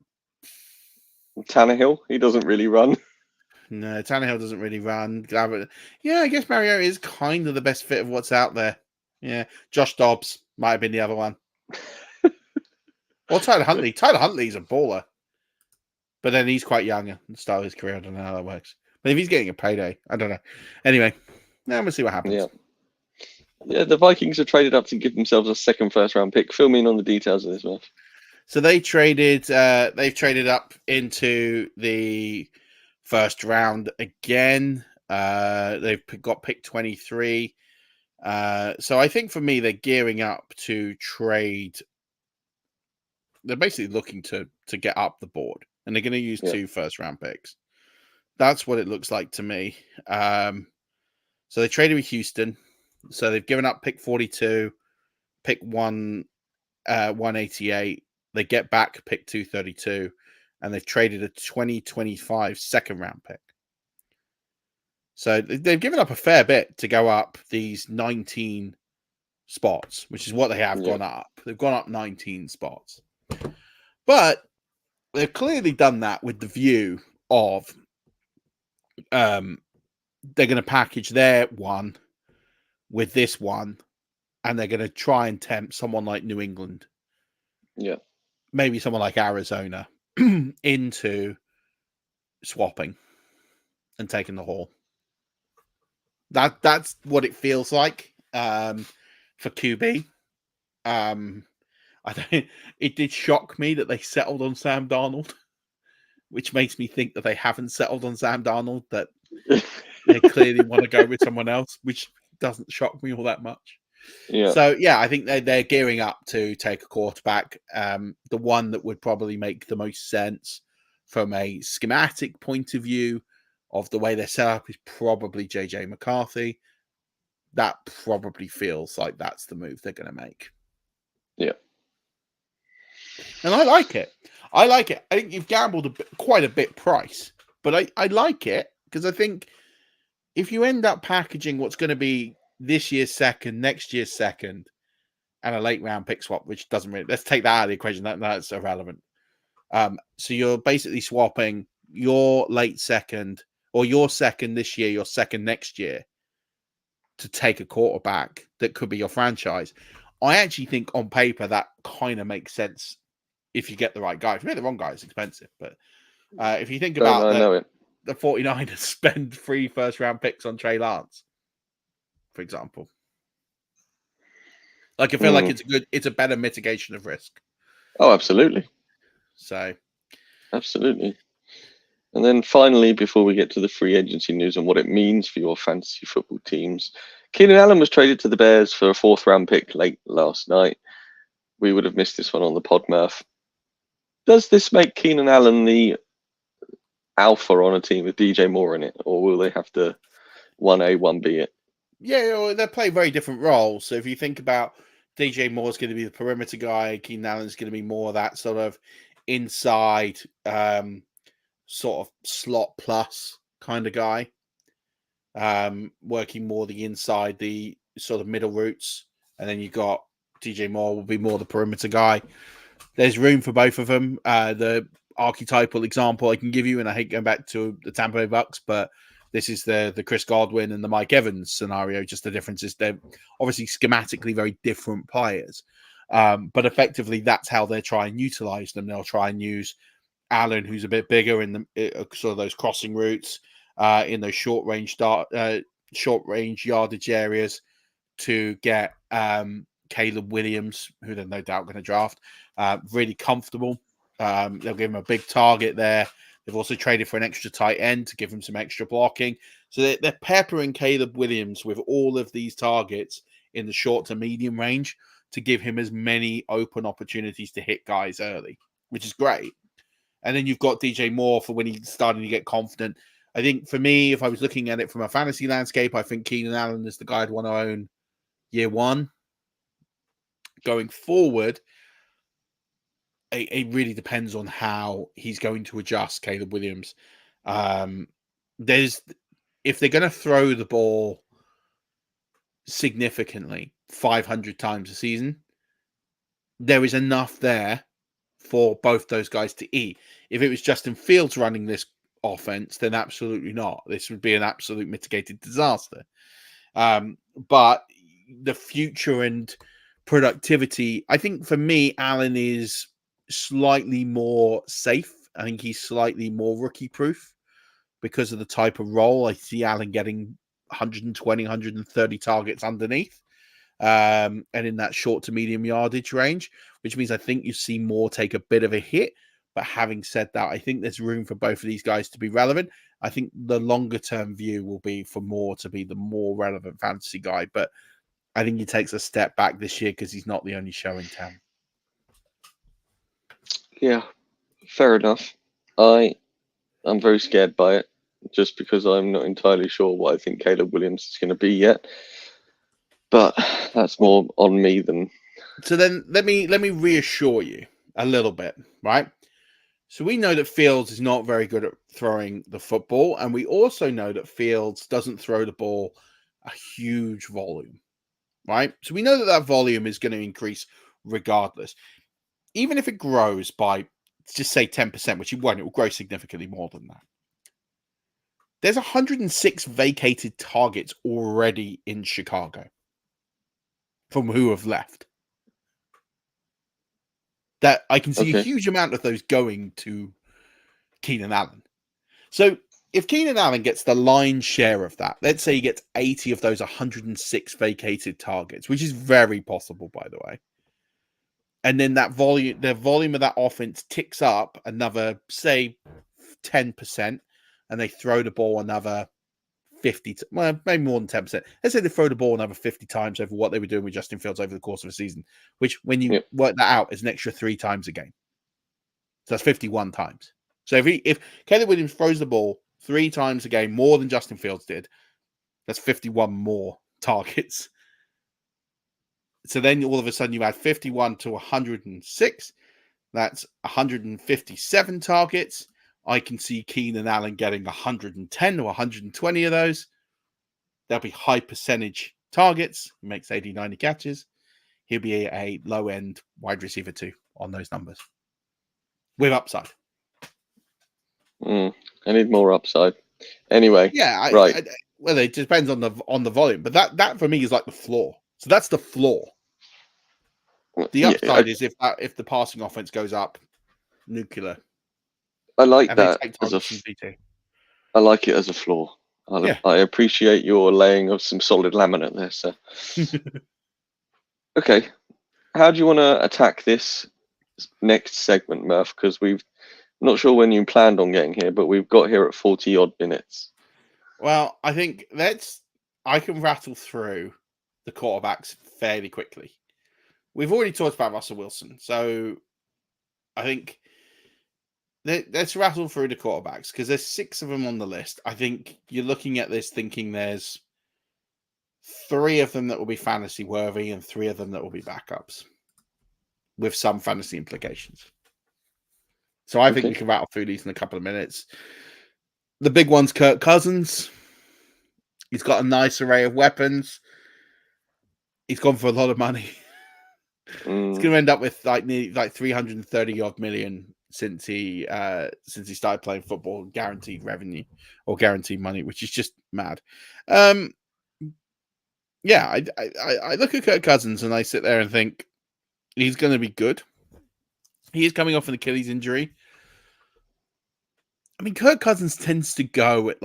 Tannehill, he doesn't really run. no, Tannehill doesn't really run. Yeah, I guess Mariota is kind of the best fit of what's out there. Yeah, Josh Dobbs might have been the other one. Or Tyler Huntley. Tyler Huntley's a baller, but then he's quite young and start his career. I don't know how that works. But if he's getting a payday, I don't know. Anyway, now we'll see what happens. Yeah, the Vikings have traded up to give themselves a second first-round pick. Fill me in on the details of this, Murf. So they've traded up into the first round again. They've got pick 23. So I think for me, they're gearing up to trade. They're basically looking to get up the board, and they're going to use 2 first-round picks. That's what it looks like to me. So they traded with Houston. So they've given up pick 42, pick 188. They get back pick 232, and they've traded a 2025 second-round pick. So they've given up a fair bit to go up these 19 spots, which is what they have gone up. They've gone up 19 spots. But they've clearly done that with the view of they're going to package their one with this one, and they're going to try and tempt someone like New England. Yeah. Maybe someone like Arizona into swapping and taking the haul. That's what it feels like for QB. It did shock me that they settled on Sam Darnold, which makes me think that they haven't settled on Sam Darnold, that they clearly want to go with someone else, which doesn't shock me all that much. Yeah. So, I think they're gearing up to take a quarterback. The one that would probably make the most sense from a schematic point of view of the way they're set up is probably JJ McCarthy. That probably feels like that's the move they're going to make. Yeah. And I like it. I think you've gambled quite a bit price, but I like it because I think if you end up packaging what's going to be this year's second, next year's second, and a late round pick swap, which doesn't really, let's take that out of the equation. That's irrelevant. So you're basically swapping your late second or your second this year, your second next year to take a quarterback that could be your franchise. I actually think on paper that kind of makes sense if you get the right guy. If you get the wrong guy, it's expensive. But if you think about the 49ers spend 3 first-round picks on Trey Lance, for example. Like, I feel like it's a better mitigation of risk. Oh, absolutely. So. Absolutely. And then finally, before we get to the free agency news and what it means for your fantasy football teams, Keenan Allen was traded to the Bears for a 4th-round pick late last night. We would have missed this one on the pod, Murf. Does this make Keenan Allen the alpha on a team with DJ Moore in it, or will they have to 1A, 1B it? Yeah, they play very different roles. So if you think about DJ Moore's going to be the perimeter guy, Keenan Allen's going to be more that sort of inside sort of slot plus kind of guy, working more the inside, the sort of middle routes. And then you got DJ Moore will be more the perimeter guy. There's room for both of them. The archetypal example I can give you, and I hate going back to the Tampa Bay Bucks, but this is the Chris Godwin and the Mike Evans scenario. Just the difference is they're obviously schematically very different players. But effectively, that's how they try and utilize them. They'll try and use Allen, who's a bit bigger in the sort of those crossing routes, in those short range yardage areas, to get Caleb Williams, who they're no doubt going to draft, really comfortable. They'll give him a big target there. They've also traded for an extra tight end to give him some extra blocking. So they're peppering Caleb Williams with all of these targets in the short to medium range to give him as many open opportunities to hit guys early, which is great. And then you've got DJ Moore for when he's starting to get confident. I think for me, if I was looking at it from a fantasy landscape, I think Keenan Allen is the guy I'd want to own year one. Going forward, it really depends on how he's going to adjust Caleb Williams. If they're going to throw the ball significantly 500 times a season, there is enough there for both those guys to eat. If it was Justin Fields running this offense, then absolutely not. This would be an absolute mitigated disaster. But the future and productivity, I think for me, Allen is slightly more safe. I think he's slightly more rookie proof because of the type of role. I see Allen getting 120, 130 targets underneath. And in that short to medium yardage range, which means I think you see Moore take a bit of a hit. But having said that, I think there's room for both of these guys to be relevant. I think the longer term view will be for Moore to be the more relevant fantasy guy. But I think he takes a step back this year because he's not the only show in town. Yeah, fair enough. I'm very scared by it just because I'm not entirely sure what I think Caleb Williams is going to be yet. But that's more on me than. So then let me reassure you a little bit, right? So we know that Fields is not very good at throwing the football, and we also know that Fields doesn't throw the ball a huge volume, right? So we know that volume is going to increase regardless. Even if it grows by, just say 10%, which it won't, it will grow significantly more than that. There's 106 vacated targets already in Chicago from who have left. That I can see a huge amount of those going to Keenan Allen. So if Keenan Allen gets the lion's share of that, let's say he gets 80 of those 106 vacated targets, which is very possible, by the way. And then the volume of that offense ticks up another, say, 10%, and they throw the ball another 50, maybe more than 10%. Let's say they throw the ball another 50 times over what they were doing with Justin Fields over the course of a season, which when you work that out is an extra 3 times a game. So that's 51 times. So if Caleb Williams throws the ball 3 times a game more than Justin Fields did, that's 51 more targets. So then all of a sudden you add 51 to 106. That's 157 targets. I can see Keenan Allen getting 110 or 120 of those. There'll be high percentage targets. He makes 80, 90 catches. He'll be a low-end wide receiver 2 on those numbers with upside. I need more upside. Anyway, yeah, right. Well, it depends on the volume, but that for me is like the floor. So that's the floor. The upside is if the passing offense goes up, nuclear. I like that I like it as a floor. I appreciate your laying of some solid laminate there, sir. Okay, how do you want to attack this next segment, Murph? Because I'm not sure when you planned on getting here, but we've got here at 40 odd minutes. Well, I think I can rattle through the quarterbacks fairly quickly. We've already talked about Russell Wilson, so I think let's rattle through the quarterbacks because there's 6 of them on the list. I think you're looking at this thinking there's 3 of them that will be fantasy worthy and 3 of them that will be backups with some fantasy implications. So I think we can rattle through these in a couple of minutes. The big one's Kirk Cousins. He's got a nice array of weapons. He's gone for a lot of money. He's going to end up with like 330 odd million since he started playing football, guaranteed revenue or guaranteed money, which is just mad. I look at Kirk Cousins and I sit there and think he's going to be good. He is coming off an Achilles injury. I mean, Kirk Cousins tends to go at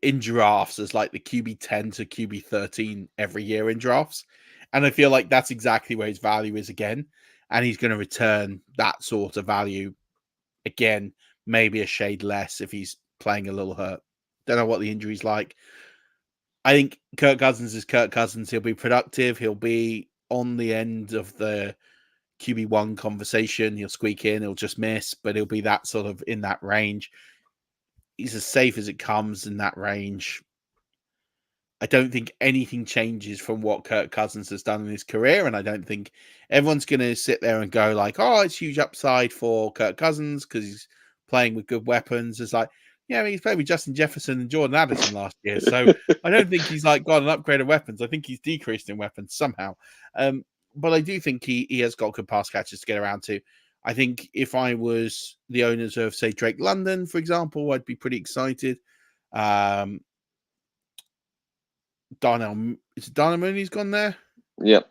in drafts as like the QB 10 to QB 13 every year in drafts. And I feel like that's exactly where his value is again. And he's going to return that sort of value again, maybe a shade less if he's playing a little hurt. Don't know what the injury's like. I think Kirk Cousins is Kirk Cousins. He'll be productive. He'll be on the end of the QB1 conversation. He'll squeak in. He'll just miss, but he'll be that sort of in that range. He's as safe as it comes in that range. I don't think anything changes from what Kirk Cousins has done in his career, and I don't think everyone's going to sit there and go like, "Oh, it's huge upside for Kirk Cousins because he's playing with good weapons." It's like, yeah, I mean, he's played with Justin Jefferson and Jordan Addison last year, so I don't think he's like got an upgrade of weapons. I think he's decreased in weapons somehow. But I do think he has got good pass catches to get around to. I think if I was the owners of, say, Drake London, for example, I'd be pretty excited. Darnell Mooney's gone there? Yep.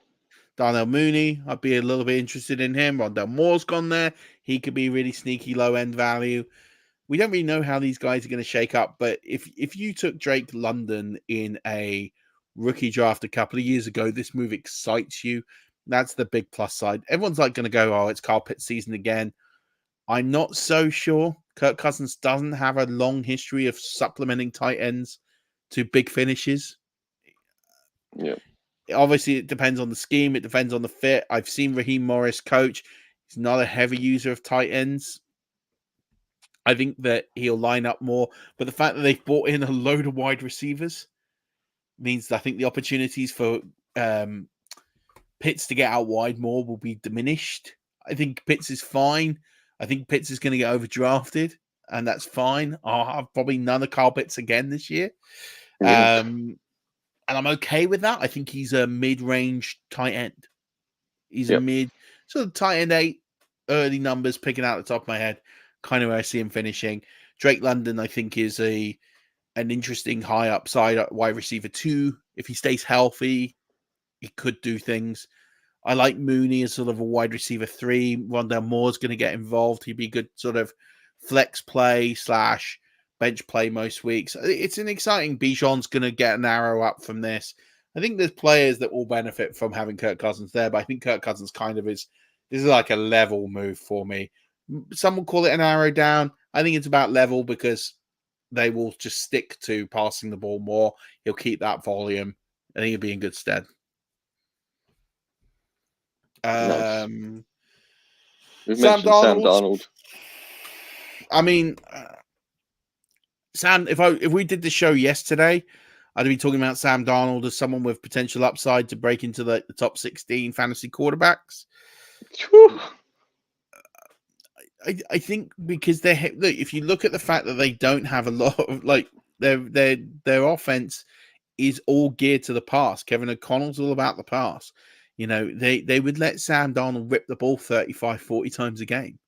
Darnell Mooney, I'd be a little bit interested in him. Rondell Moore's gone there. He could be really sneaky low-end value. We don't really know how these guys are going to shake up, but if you took Drake London in a rookie draft a couple of years ago, this move excites you. That's the big plus side. Everyone's like going to go, oh, it's Kyle Pitts season again. I'm not so sure. Kirk Cousins doesn't have a long history of supplementing tight ends to big finishes. Yeah. Obviously, it depends on the scheme. It depends on the fit. I've seen Raheem Morris coach. He's not a heavy user of tight ends. I think that he'll line up more. But the fact that they've brought in a load of wide receivers means that I think the opportunities for Pitts to get out wide more will be diminished. I think Pitts is fine. I think Pitts is going to get overdrafted, and that's fine. I'll have probably none of Kyle Pitts again this year. Yeah. And I'm okay with that. I think he's a mid-range tight end. He's a mid, sort of tight end 8, early numbers, picking out the top of my head, kind of where I see him finishing. Drake London, I think, is an interesting high upside wide receiver 2. If he stays healthy, he could do things. I like Mooney as sort of a wide receiver 3. Rondell Moore's going to get involved. He'd be good sort of flex play / bench play most weeks. It's an exciting. Bijan's going to get an arrow up from this. I think there's players that will benefit from having Kirk Cousins there, but I think Kirk Cousins kind of this is like a level move for me. Some will call it an arrow down. I think it's about level because they will just stick to passing the ball more. He'll keep that volume. I think he'll be in good stead. Nice. We've Sam mentioned Sam Darnold. I mean, Sam, if we did the show yesterday, I'd be talking about Sam Darnold as someone with potential upside to break into the top 16 fantasy quarterbacks. I think because if you look at the fact that they don't have a lot of their offense is all geared to the pass. Kevin O'Connell's all about the pass. You know, they would let Sam Darnold rip the ball 35, 40 times a game.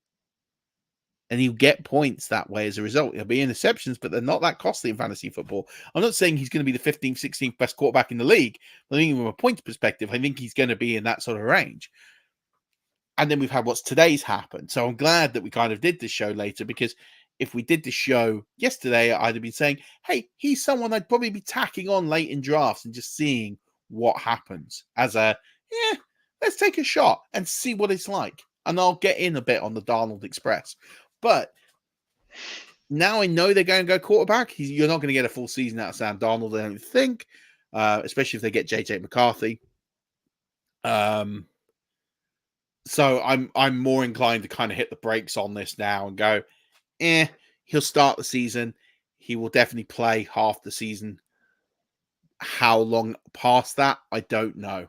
And he'll get points that way as a result. He'll be interceptions, but they're not that costly in fantasy football. I'm not saying he's going to be the 15th, 16th best quarterback in the league. I think from a points perspective, I think he's going to be in that sort of range. And then we've had what's today's happened. So I'm glad that we kind of did this show later, because if we did this show yesterday, I'd have been saying, hey, he's someone I'd probably be tacking on late in drafts and just seeing what happens as let's take a shot and see what it's like. And I'll get in a bit on the Darnold Express. But now I know they're going to go quarterback. You're not going to get a full season out of Sam Darnold, I don't think, especially if they get JJ McCarthy. So I'm more inclined to kind of hit the brakes on this now and go, he'll start the season. He will definitely play half the season. How long past that, I don't know.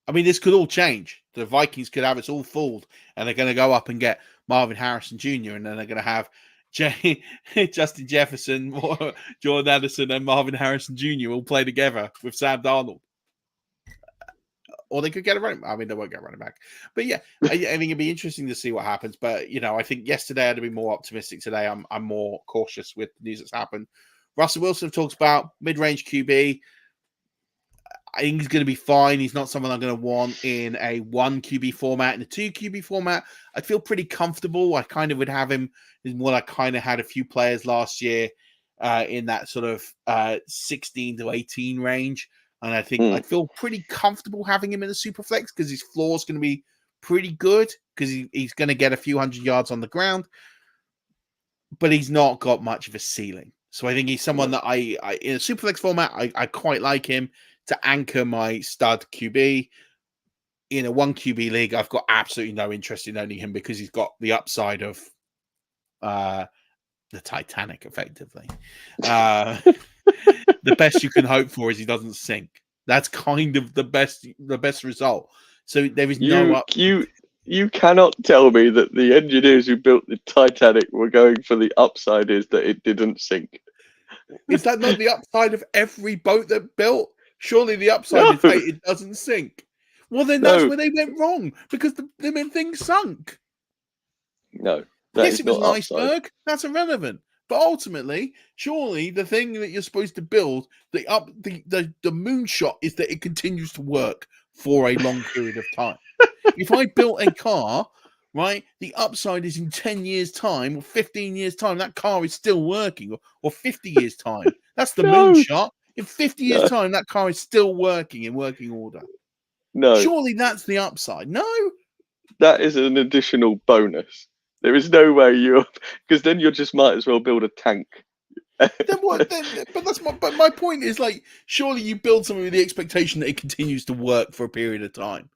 I mean, this could all change. The Vikings could have it all fooled, and they're going to go up and get Marvin Harrison Jr., and then they're going to have Justin Jefferson, Jordan Addison, and Marvin Harrison Jr. all play together with Sam Darnold. Or they could get a running back. I mean, they won't get running back. But yeah, I think it'd be interesting to see what happens. But, you know, I think yesterday I'd be more optimistic. Today I'm more cautious with the news that's happened. Russell Wilson talks about mid-range QB. I think he's going to be fine. He's not someone I'm going to want in a 1 QB format. In a 2 QB format, I'd feel pretty comfortable. I kind of would have him in what I kind of had a few players last year in that sort of 16 to 18 range. And I think I'd feel pretty comfortable having him in the super flex because his floor is going to be pretty good because he's going to get a few hundred yards on the ground. But he's not got much of a ceiling. So I think he's someone that I in a super flex format, I quite like him to anchor my stud QB. In a 1 QB league, I've got absolutely no interest in owning him because he's got the upside of the Titanic, effectively. the best you can hope for is he doesn't sink. That's kind of the best result. So there is no up. You cannot tell me that the engineers who built the Titanic were going for the upside is that it didn't sink. Is that not the upside of every boat that built? Surely the upside No. is, hey, it doesn't sink. Well, then that's No. where they went wrong, because the thing sunk. No, that Yes, is it was not an upside. iceberg. That's irrelevant. But ultimately, surely the thing that you're supposed to build, the moonshot is that it continues to work for a long period of time. If I built a car, right, the upside is in 10 years' time or 15 years' time, that car is still working, or 50 years' time. That's the No. moonshot. In 50 years' No. time, that car is still working in working order. No, Surely that's the upside. No. that is an additional bonus. There is no way because then you just might as well build a tank. Then what? But my point is, like, surely you build something with the expectation that it continues to work for a period of time,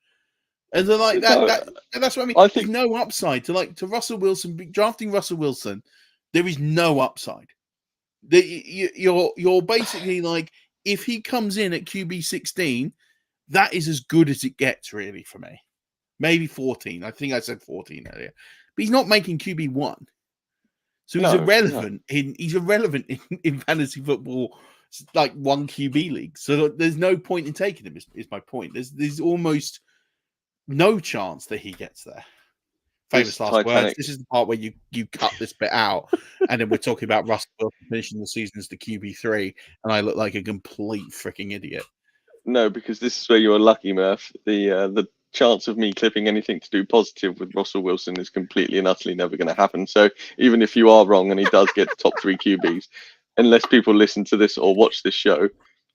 and then like and that's what I mean. I There's think no upside to Russell Wilson drafting Russell Wilson. There is no upside. You're basically like, if he comes in at QB 16, that is as good as it gets, really, for me. Maybe 14. I think I said 14 earlier, but he's not making QB 1. So he's irrelevant in fantasy football, like one QB league. So there's no point in taking him. Is my point. There's almost no chance that he gets there. Famous last words. This is the part where you cut this bit out, and then we're talking about Russell Wilson finishing the season as the QB3, and I look like a complete freaking idiot. No, because this is where you're lucky, Murph. The chance of me clipping anything to do positive with Russell Wilson is completely and utterly never going to happen. So even if you are wrong and he does get top 3 QBs, unless people listen to this or watch this show,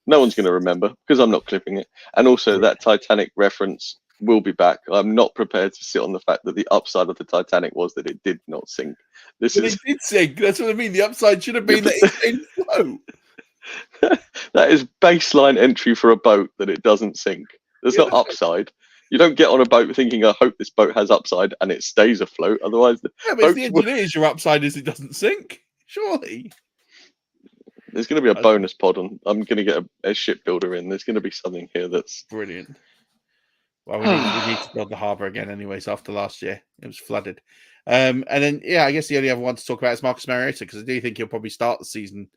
no one's going to remember because I'm not clipping it. And also that Titanic reference will be back. I'm not prepared to sit on the fact that the upside of the Titanic was that it did not sink. It did sink. That's what I mean. The upside should have been that it didn't float. That is baseline entry for a boat, that it doesn't sink. There's not upside. You don't get on a boat thinking, I hope this boat has upside, and it stays afloat. Otherwise, but it's the engineers. Your upside is it doesn't sink. Surely. There's going to be a bonus pod on. I'm going to get a shipbuilder in. There's going to be something here that's brilliant. Well, we need to build the harbour again, anyways. After last year, it was flooded. And then, I guess the only other one to talk about is Marcus Mariota, because I do think he'll probably start the season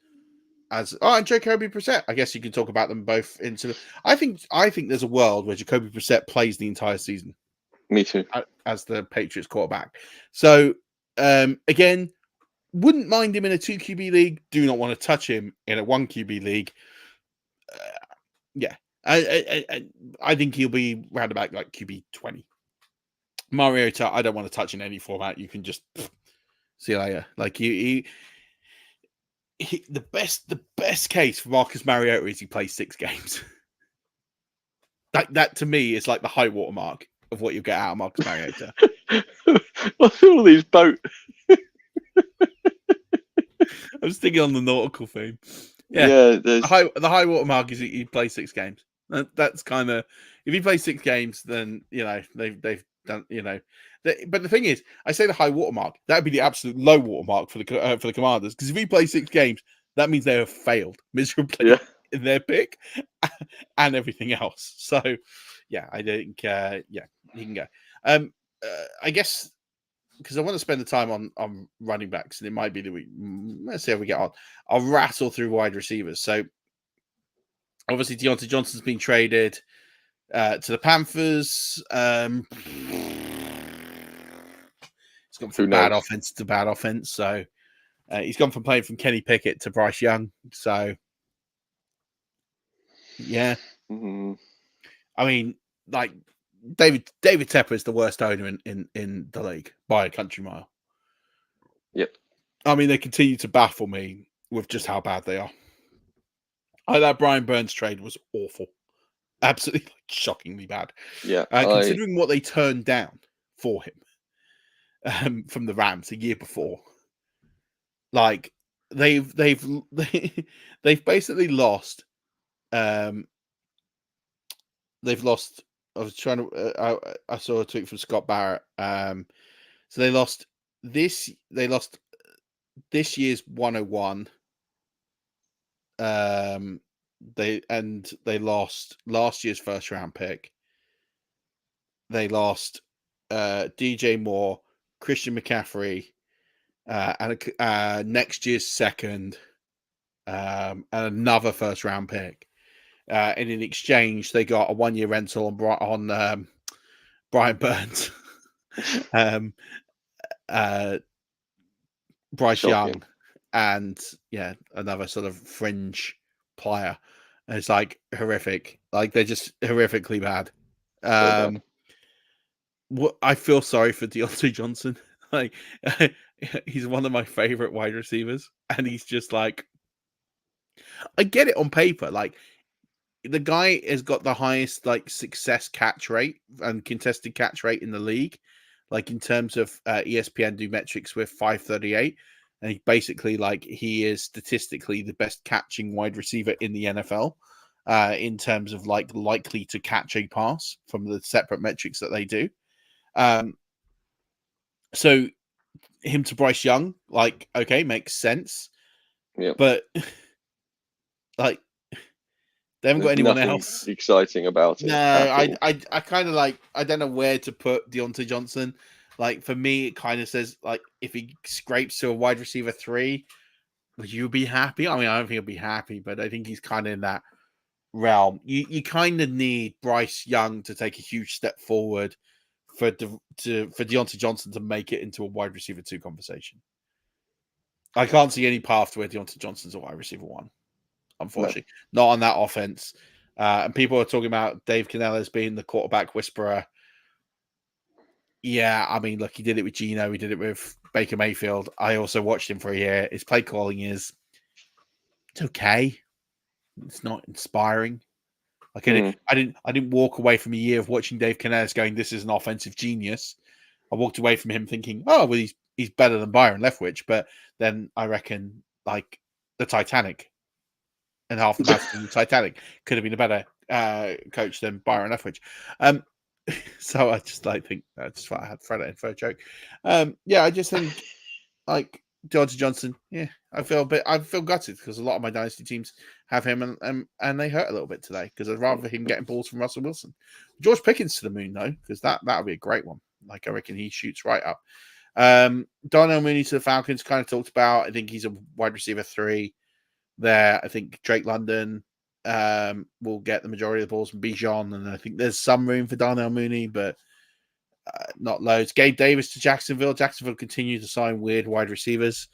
and Jacoby Brissett. I guess you can talk about them both into. I think there's a world where Jacoby Brissett plays the entire season. Me too. As the Patriots quarterback. So again, wouldn't mind him in a 2 QB league. Do not want to touch him in a 1 QB league. I think he'll be round about like QB 20. Mariota, I don't want to touch in any format. You can just see you later. Like the best case for Marcus Mariota is he plays 6 games. That to me is like the high water mark of what you get out of Marcus Mariota. What's all these boat? I was thinking on the nautical theme. The high water mark is he plays 6 games. That's kind of, if he plays 6 games, then they've done. But the thing is, I say the high water mark. That would be the absolute low water mark for the Commanders, because if he plays 6 games, that means they have failed miserably in their pick and everything else. So I think he can go. I guess because I want to spend the time on running backs, and it might be that let's see how we get on. I'll rattle through wide receivers. So obviously Deontay Johnson's been traded to the Panthers. He's gone from bad offense to bad offense. So he's gone from playing from Kenny Pickett to Bryce Young. So Mm-hmm. I mean, like David Tepper is the worst owner in the league by a country mile. Yep. I mean, they continue to baffle me with just how bad they are. That Brian Burns trade was awful. Absolutely shockingly bad. Yeah. Considering what they turned down for him from the Rams a year before. Like they've basically lost. They've lost. I was trying to. I saw a tweet from Scott Barrett. So they lost this. They lost this year's 101. They lost last year's first round pick. They lost DJ Moore, Christian McCaffrey, and next year's second, and another first round pick. And in exchange, they got a 1-year rental on Brian Burns, Bryce Shocking. Young, and another sort of fringe player. And it's like horrific. Like they're just horrifically bad. Bad. What I feel sorry for Deontay Johnson. Like he's one of my favorite wide receivers, and he's just like, I get it on paper. Like the guy has got the highest like success catch rate and contested catch rate in the league. Like in terms of ESPN do metrics with 538, and he is statistically the best catching wide receiver in the NFL in terms of like likely to catch a pass from the separate metrics that they do. So him to Bryce Young, like, okay, makes sense. Yeah. But like they haven't got anyone nothing else exciting about it. No, I kind of like, I don't know where to put Deontay Johnson. Like for me, it kind of says like if he scrapes to a wide receiver 3, would you be happy? I mean, I don't think he'll be happy, but I think he's kind of in that realm. You kind of need Bryce Young to take a huge step forward for Deontay Johnson to make it into a wide receiver 2 conversation. I can't see any path to where Deontay Johnson's a wide receiver 1, unfortunately. No. Not on that offense. And people are talking about Dave Canales being the quarterback whisperer. Yeah, I mean, look, he did it with Geno. He did it with Baker Mayfield. I also watched him for a year. His play calling it's okay. It's not inspiring. Like I didn't walk away from a year of watching Dave Canales going, this is an offensive genius. I walked away from him thinking, oh, well, he's better than Byron Leftwich. But then I reckon like the Titanic and half the match in the Titanic could have been a better coach than Byron Leftwich. So I just think I just thought I had thrown it in for a joke. I just think like Deontay Johnson. Yeah, I feel gutted because a lot of my dynasty teams have him, and they hurt a little bit today because I'd rather him getting balls from Russell Wilson. George Pickens to the moon though, because that would be a great one. Like I reckon he shoots right up. Darnell Mooney to the Falcons kind of talked about. I think he's a wide receiver 3 there. I think Drake London will get the majority of the balls from Bijan, and I think there's some room for Darnell Mooney, but not loads. Gabe Davis to Jacksonville. Jacksonville continue to sign weird wide receivers.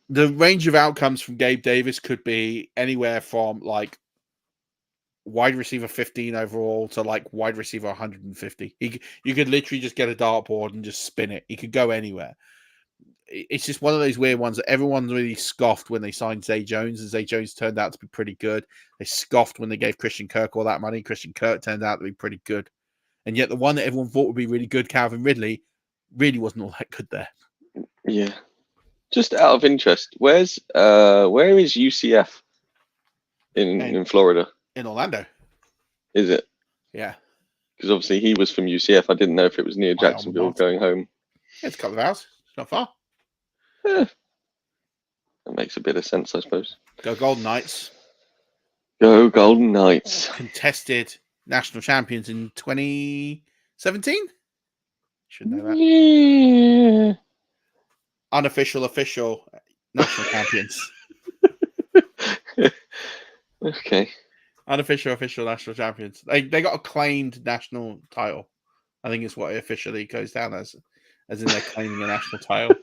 The range of outcomes from Gabe Davis could be anywhere from like wide receiver 15 overall to like wide receiver 150. You could literally just get a dartboard and just spin it. He could go anywhere. It's just one of those weird ones that everyone really scoffed when they signed Zay Jones, and Zay Jones turned out to be pretty good. They scoffed when they gave Christian Kirk all that money. Christian Kirk turned out to be pretty good. And yet the one that everyone thought would be really good, Calvin Ridley, really wasn't all that good there. Yeah. Just out of interest, where is UCF in Florida? In Orlando. Is it? Yeah. Because obviously he was from UCF. I didn't know if it was near Jacksonville going home. Yeah, it's a couple of hours. It's not far. Yeah. That makes a bit of sense, I suppose. Go Golden Knights. Go Golden Knights. Contested national champions in 2017. Should know that. Yeah. Unofficial, official national champions. Okay. Unofficial, official national champions. They got a claimed national title. I think it's what it officially goes down as in they're claiming a national title.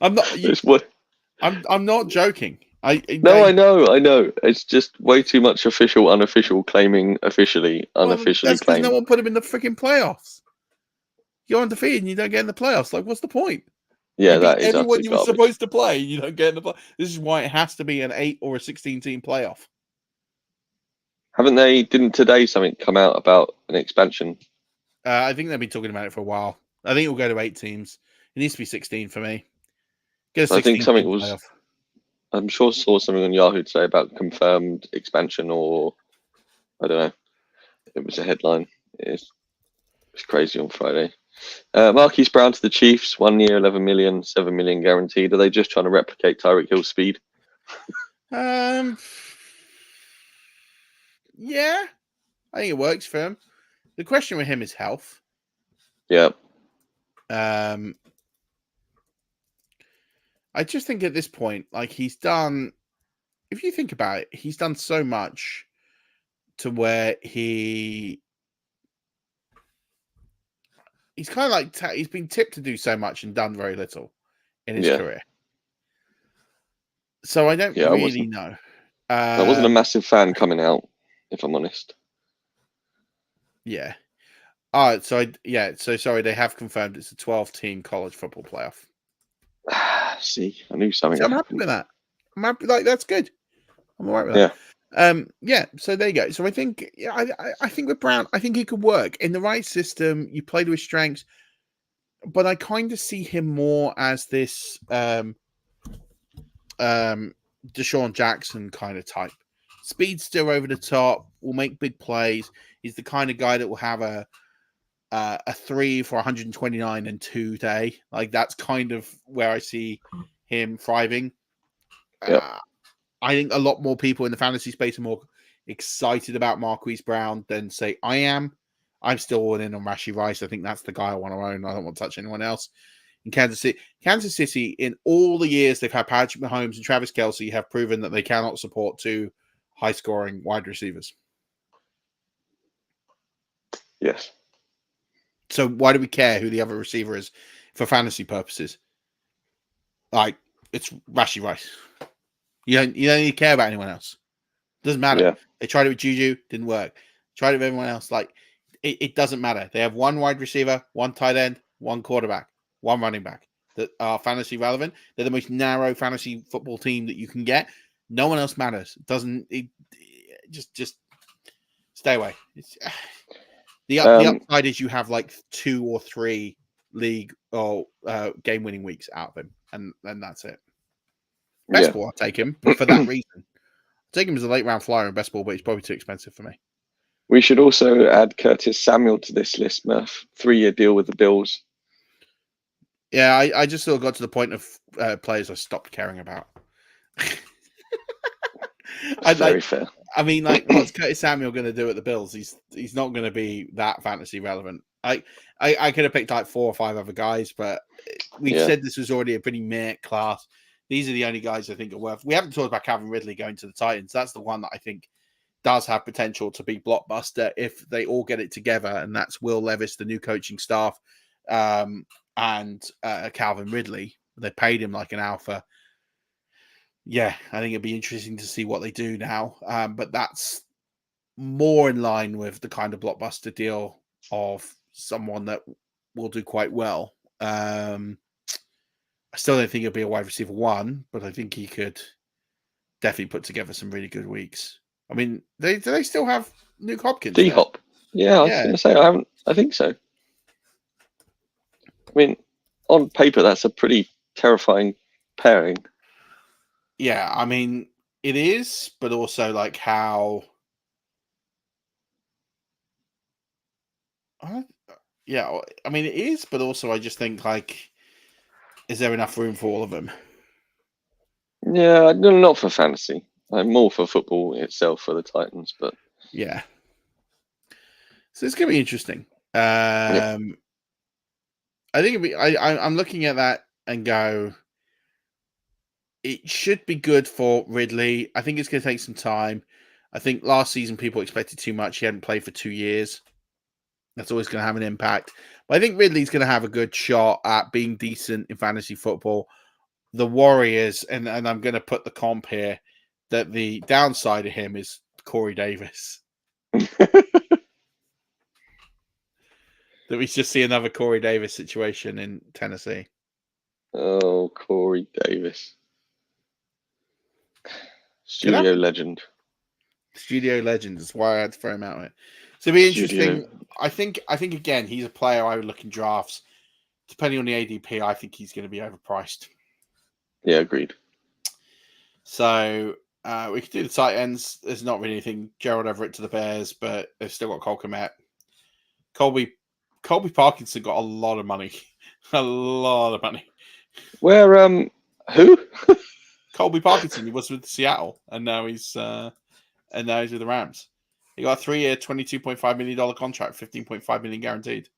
I'm not joking. I know. It's just way too much official, unofficial, claiming officially, unofficially that's claiming. No one put him in the freaking playoffs. You're undefeated and you don't get in the playoffs. Like, what's the point? Yeah, that is everyone you were garbage. supposed to play. You don't get in the play. This is why it has to be an 8 or a 16 team playoff. Didn't today something come out about an expansion? I think they've been talking about it for a while. I think it will go to 8 teams. It needs to be 16 for me. I think something was. Playoff. I'm sure I saw something on Yahoo today about confirmed expansion, or I don't know. It was a headline. It's crazy on Friday. Marquise Brown to the Chiefs, 1 year, $11 million, $7 million guaranteed. Are they just trying to replicate Tyreek Hill's speed? Yeah, I think it works for him. The question with him is health. Yeah. I just think at this point, like he's done. If you think about it, he's done so much to where he's kind of like he's been tipped to do so much and done very little in his Yeah. career. So I don't Yeah, really know. I wasn't a massive fan coming out, if I'm honest. Yeah. Oh, so sorry, they have confirmed it's a 12-team college football playoff. See, I knew something So I'm had happy happened. with that. I'm happy, like that's good. I'm all right with Yeah. that. Yeah, so there you go. So I think I think with Brown, I think he could work in the right system. You play to his strengths, but I kind of see him more as this Deshaun Jackson kind of type. Speedster over the top, will make big plays. He's the kind of guy that will have a 3 for 129 and 2 day. Like that's kind of where I see him thriving. Yep. I think a lot more people in the fantasy space are more excited about Marquise Brown than say I am. I'm still all in on Rashee Rice. I think that's the guy I want to own. I don't want to touch anyone else. In Kansas City, in all the years they've had Patrick Mahomes and Travis Kelce, have proven that they cannot support two high-scoring wide receivers. Yes. So why do we care who the other receiver is for fantasy purposes? Like, it's Rashee Rice. You don't need to care about anyone else. Doesn't matter. Yeah. They tried it with Juju, didn't work. Tried it with everyone else. Like, it doesn't matter. They have one wide receiver, one tight end, one quarterback, one running back that are fantasy relevant. They're the most narrow fantasy football team that you can get. No one else matters. Just stay away. The upside is you have like 2 or 3 league or game winning weeks out of him, and that's it. Best ball, I'll take him for that reason. I'll take him as a late round flyer in best ball, but he's probably too expensive for me. We should also add Curtis Samuel to this list, Murph. 3-year deal with the Bills. Yeah, I just sort of got to the point of players I stopped caring about. Very fair. I mean, like, what's Curtis Samuel going to do at the Bills? He's not going to be that fantasy relevant. I could have picked like 4 or 5 other guys, but we said this was already a pretty meh class. These are the only guys I think are worth. We haven't talked about Calvin Ridley going to the Titans. That's the one that I think does have potential to be blockbuster if they all get it together, and that's Will Levis, the new coaching staff, and Calvin Ridley. They paid him like an alpha. Yeah, I think it'd be interesting to see what they do now. But that's more in line with the kind of blockbuster deal of someone that will do quite well. I still don't think he'll be a wide receiver 1, but I think he could definitely put together some really good weeks. I mean, do they still have Nuke Hopkins? D-Hop. Yeah, I was going to say, I think so. I mean, on paper, that's a pretty terrifying pairing. Yeah, I mean, it is, but also like how... yeah, I mean, it is, but also I just think like, is there enough room for all of them? Yeah, not for fantasy. I'm more for football itself for the Titans, but yeah. So it's going to be interesting. Yeah. I think I'm looking at that and go, it should be good for Ridley. I think it's going to take some time. I think last season people expected too much. He hadn't played for 2 years. That's always going to have an impact. But I think Ridley's going to have a good shot at being decent in fantasy football. The Warriors, and I'm going to put the comp here, that the downside of him is Corey Davis. That we just see another Corey Davis situation in Tennessee. Oh, Corey Davis. Studio legend. Studio legend is why I had to throw him out with it. So it'll be interesting. I think again, he's a player I would look in drafts. Depending on the ADP, I think he's going to be overpriced. Yeah, agreed. So we could do the tight ends. There's not really anything. Gerald Everett to the Bears, but they've still got Cole Kmet. Colby Parkinson got a lot of money. A lot of money. Where who? Colby Parkinson. He was with Seattle, and now he's with the Rams. He got a 3-year, $22.5 million contract, $15.5 million guaranteed.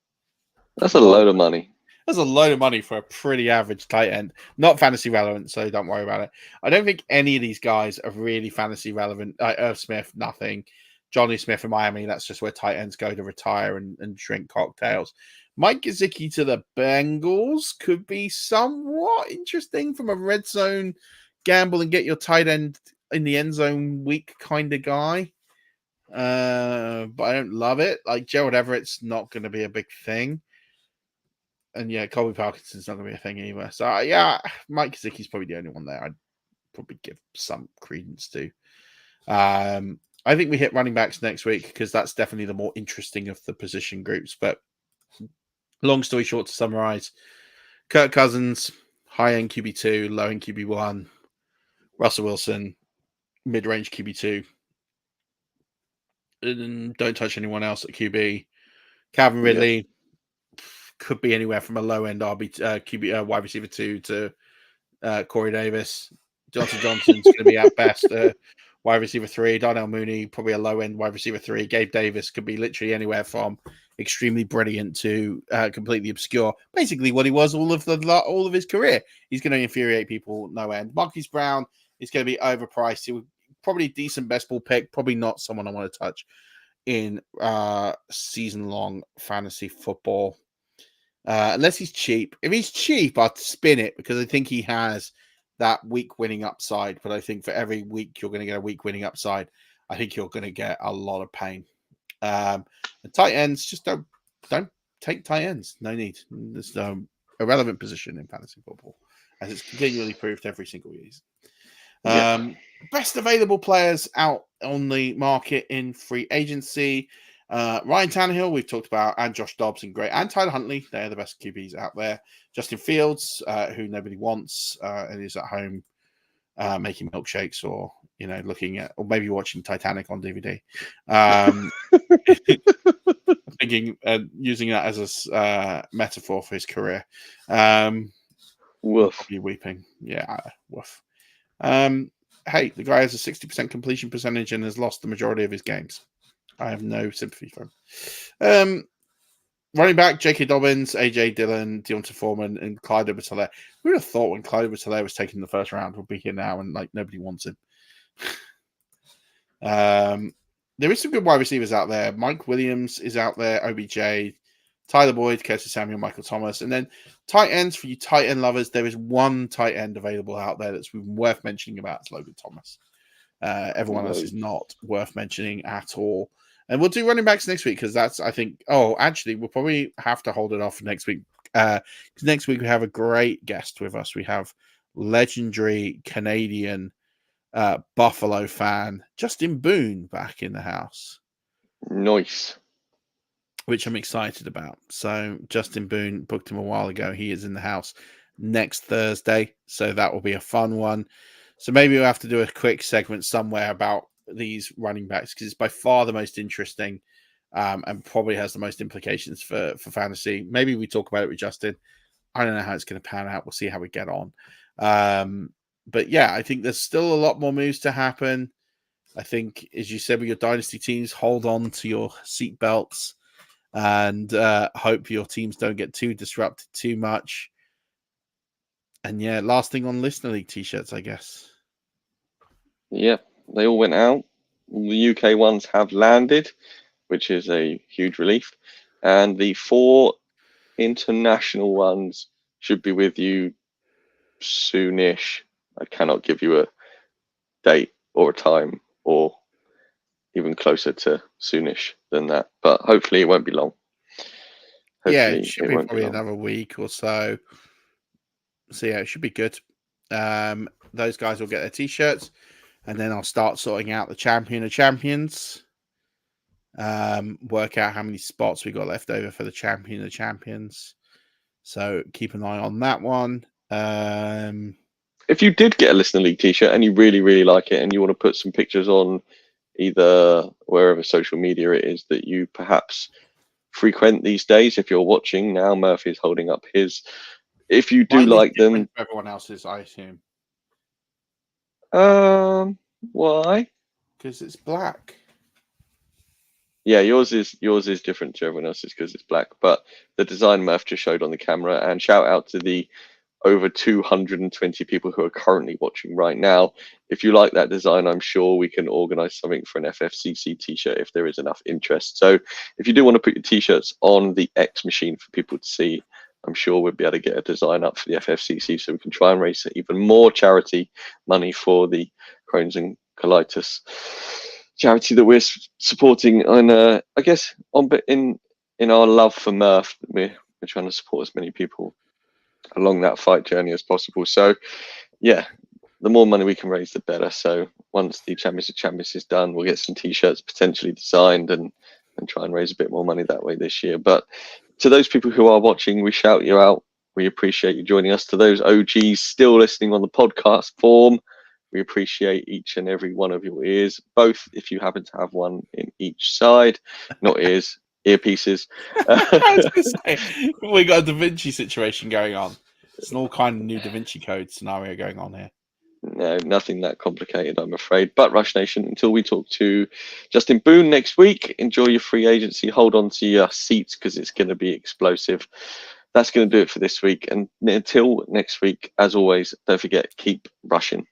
That's a load of money. That's a load of money for a pretty average tight end. Not fantasy relevant, so don't worry about it. I don't think any of these guys are really fantasy relevant. Irv Smith, nothing. Johnny Smith in Miami, that's just where tight ends go to retire and drink cocktails. Mike Gesicki to the Bengals could be somewhat interesting from a red zone gamble and get your tight end in the end zone week kind of guy. But I don't love it. Like Gerald Everett's not going to be a big thing. And yeah, Colby Parkinson's not going to be a thing either. So yeah, Mike Gesicki's probably the only one there I'd probably give some credence to. I think we hit running backs next week because that's definitely the more interesting of the position groups. But long story short, to summarize, Kirk Cousins, high-end QB2, low-end QB1, Russell Wilson, mid-range QB2. And don't touch anyone else at QB. Calvin Ridley could be anywhere from a low-end QB wide receiver 2 to Corey Davis. Johnson Johnson's going to be at best wide receiver 3. Darnell Mooney, probably a low-end wide receiver 3. Gabe Davis could be literally anywhere from extremely brilliant to completely obscure. Basically, what he was all of his career. He's going to infuriate people no end. Marquise Brown is going to be overpriced. He would probably a decent best ball pick. Probably not someone I want to touch in season-long fantasy football. Unless he's cheap. If he's cheap, I'd spin it because I think he has that week winning upside. But I think for every week you're going to get a week winning upside, I think you're going to get a lot of pain. And tight ends, just don't take tight ends. No need. There's no irrelevant position in fantasy football, as it's continually proved every single year. Best available players out on the market in free agency. Ryan Tannehill, we've talked about, and Josh Dobbs and Tyler Huntley. They're the best QBs out there. Justin Fields, who nobody wants, and is at home making milkshakes or looking at, or maybe watching Titanic on DVD. Thinking using that as a metaphor for his career. Woof. Probably weeping. Yeah, woof. Hey, the guy has a 60% completion percentage and has lost the majority of his games. I have no sympathy for him. Running back, J.K. Dobbins, A.J. Dillon, Deontay Foreman, and Clyde Edwards-Helaire. Who would have thought when Clyde Edwards-Helaire was taken in the first round would be here now and nobody wants him? There is some good wide receivers out there. Mike Williams is out there, OBJ, Tyler Boyd, Curtis Samuel, Michael Thomas. And then tight ends, for you tight end lovers, there is one tight end available out there that's worth mentioning about. It's Logan Thomas. Everyone else is not worth mentioning at all. And we'll do running backs next week because that's, I think, actually, we'll probably have to hold it off for next week. Because next week we have a great guest with us. We have legendary Canadian Buffalo fan Justin Boone back in the house. Nice. Which I'm excited about. So Justin Boone, booked him a while ago. He is in the house next Thursday. So that will be a fun one. So maybe we'll have to do a quick segment somewhere about these running backs because it's by far the most interesting and probably has the most implications for fantasy. Maybe we talk about it with Justin. I don't know how it's going to pan out. We'll see how we get on. But yeah, I think there's still a lot more moves to happen. I think, as you said, with your dynasty teams, hold on to your seatbelts and hope your teams don't get too disrupted too much. And yeah, last thing on Listener League t-shirts, I guess. Yeah, they all went out. The UK ones have landed, which is a huge relief. And the 4 international ones should be with you soonish. I cannot give you a date or a time or even closer to soonish than that. But hopefully it won't be long. It should be probably another week or so. So yeah, it should be good. Those guys will get their t-shirts, and then I'll start sorting out the champion of champions. Work out how many spots we got left over for the champion of champions. So keep an eye on that one. If you did get a Listener League t-shirt and you really, really like it and you want to put some pictures on either wherever social media it is that you perhaps frequent these days, if you're watching now, Murphy's holding up his. If you do like them, everyone else's, I assume. Why? Because it's black. Yeah, yours is different to everyone else's because it's black. But the design Murf just showed on the camera, and shout out to the over 220 people who are currently watching right now. If you like that design, I'm sure we can organize something for an FFCC t-shirt if there is enough interest. So if you do want to put your t-shirts on the X machine for people to see, I'm sure we'll be able to get a design up for the FFCC so we can try and raise even more charity money for the Crohn's and colitis charity that we're supporting. And I guess in our love for Murf, we're trying to support as many people along that fight journey as possible. So yeah, the more money we can raise, the better. So once the Champions of Champions is done, we'll get some t-shirts potentially designed and try and raise a bit more money that way this year. But to those people who are watching, we shout you out. We appreciate you joining us. To those OGs still listening on the podcast form, we appreciate each and every one of your ears, both if you happen to have one in each side, not ears, earpieces. I was gonna say, we got a Da Vinci situation going on. It's an all kind of new Da Vinci Code scenario going on here. No, nothing that complicated, I'm afraid. But Rush Nation, until we talk to Justin Boone next week, enjoy your free agency. Hold on to your seats because it's going to be explosive. That's going to do it for this week. And until next week, as always, don't forget, keep rushing.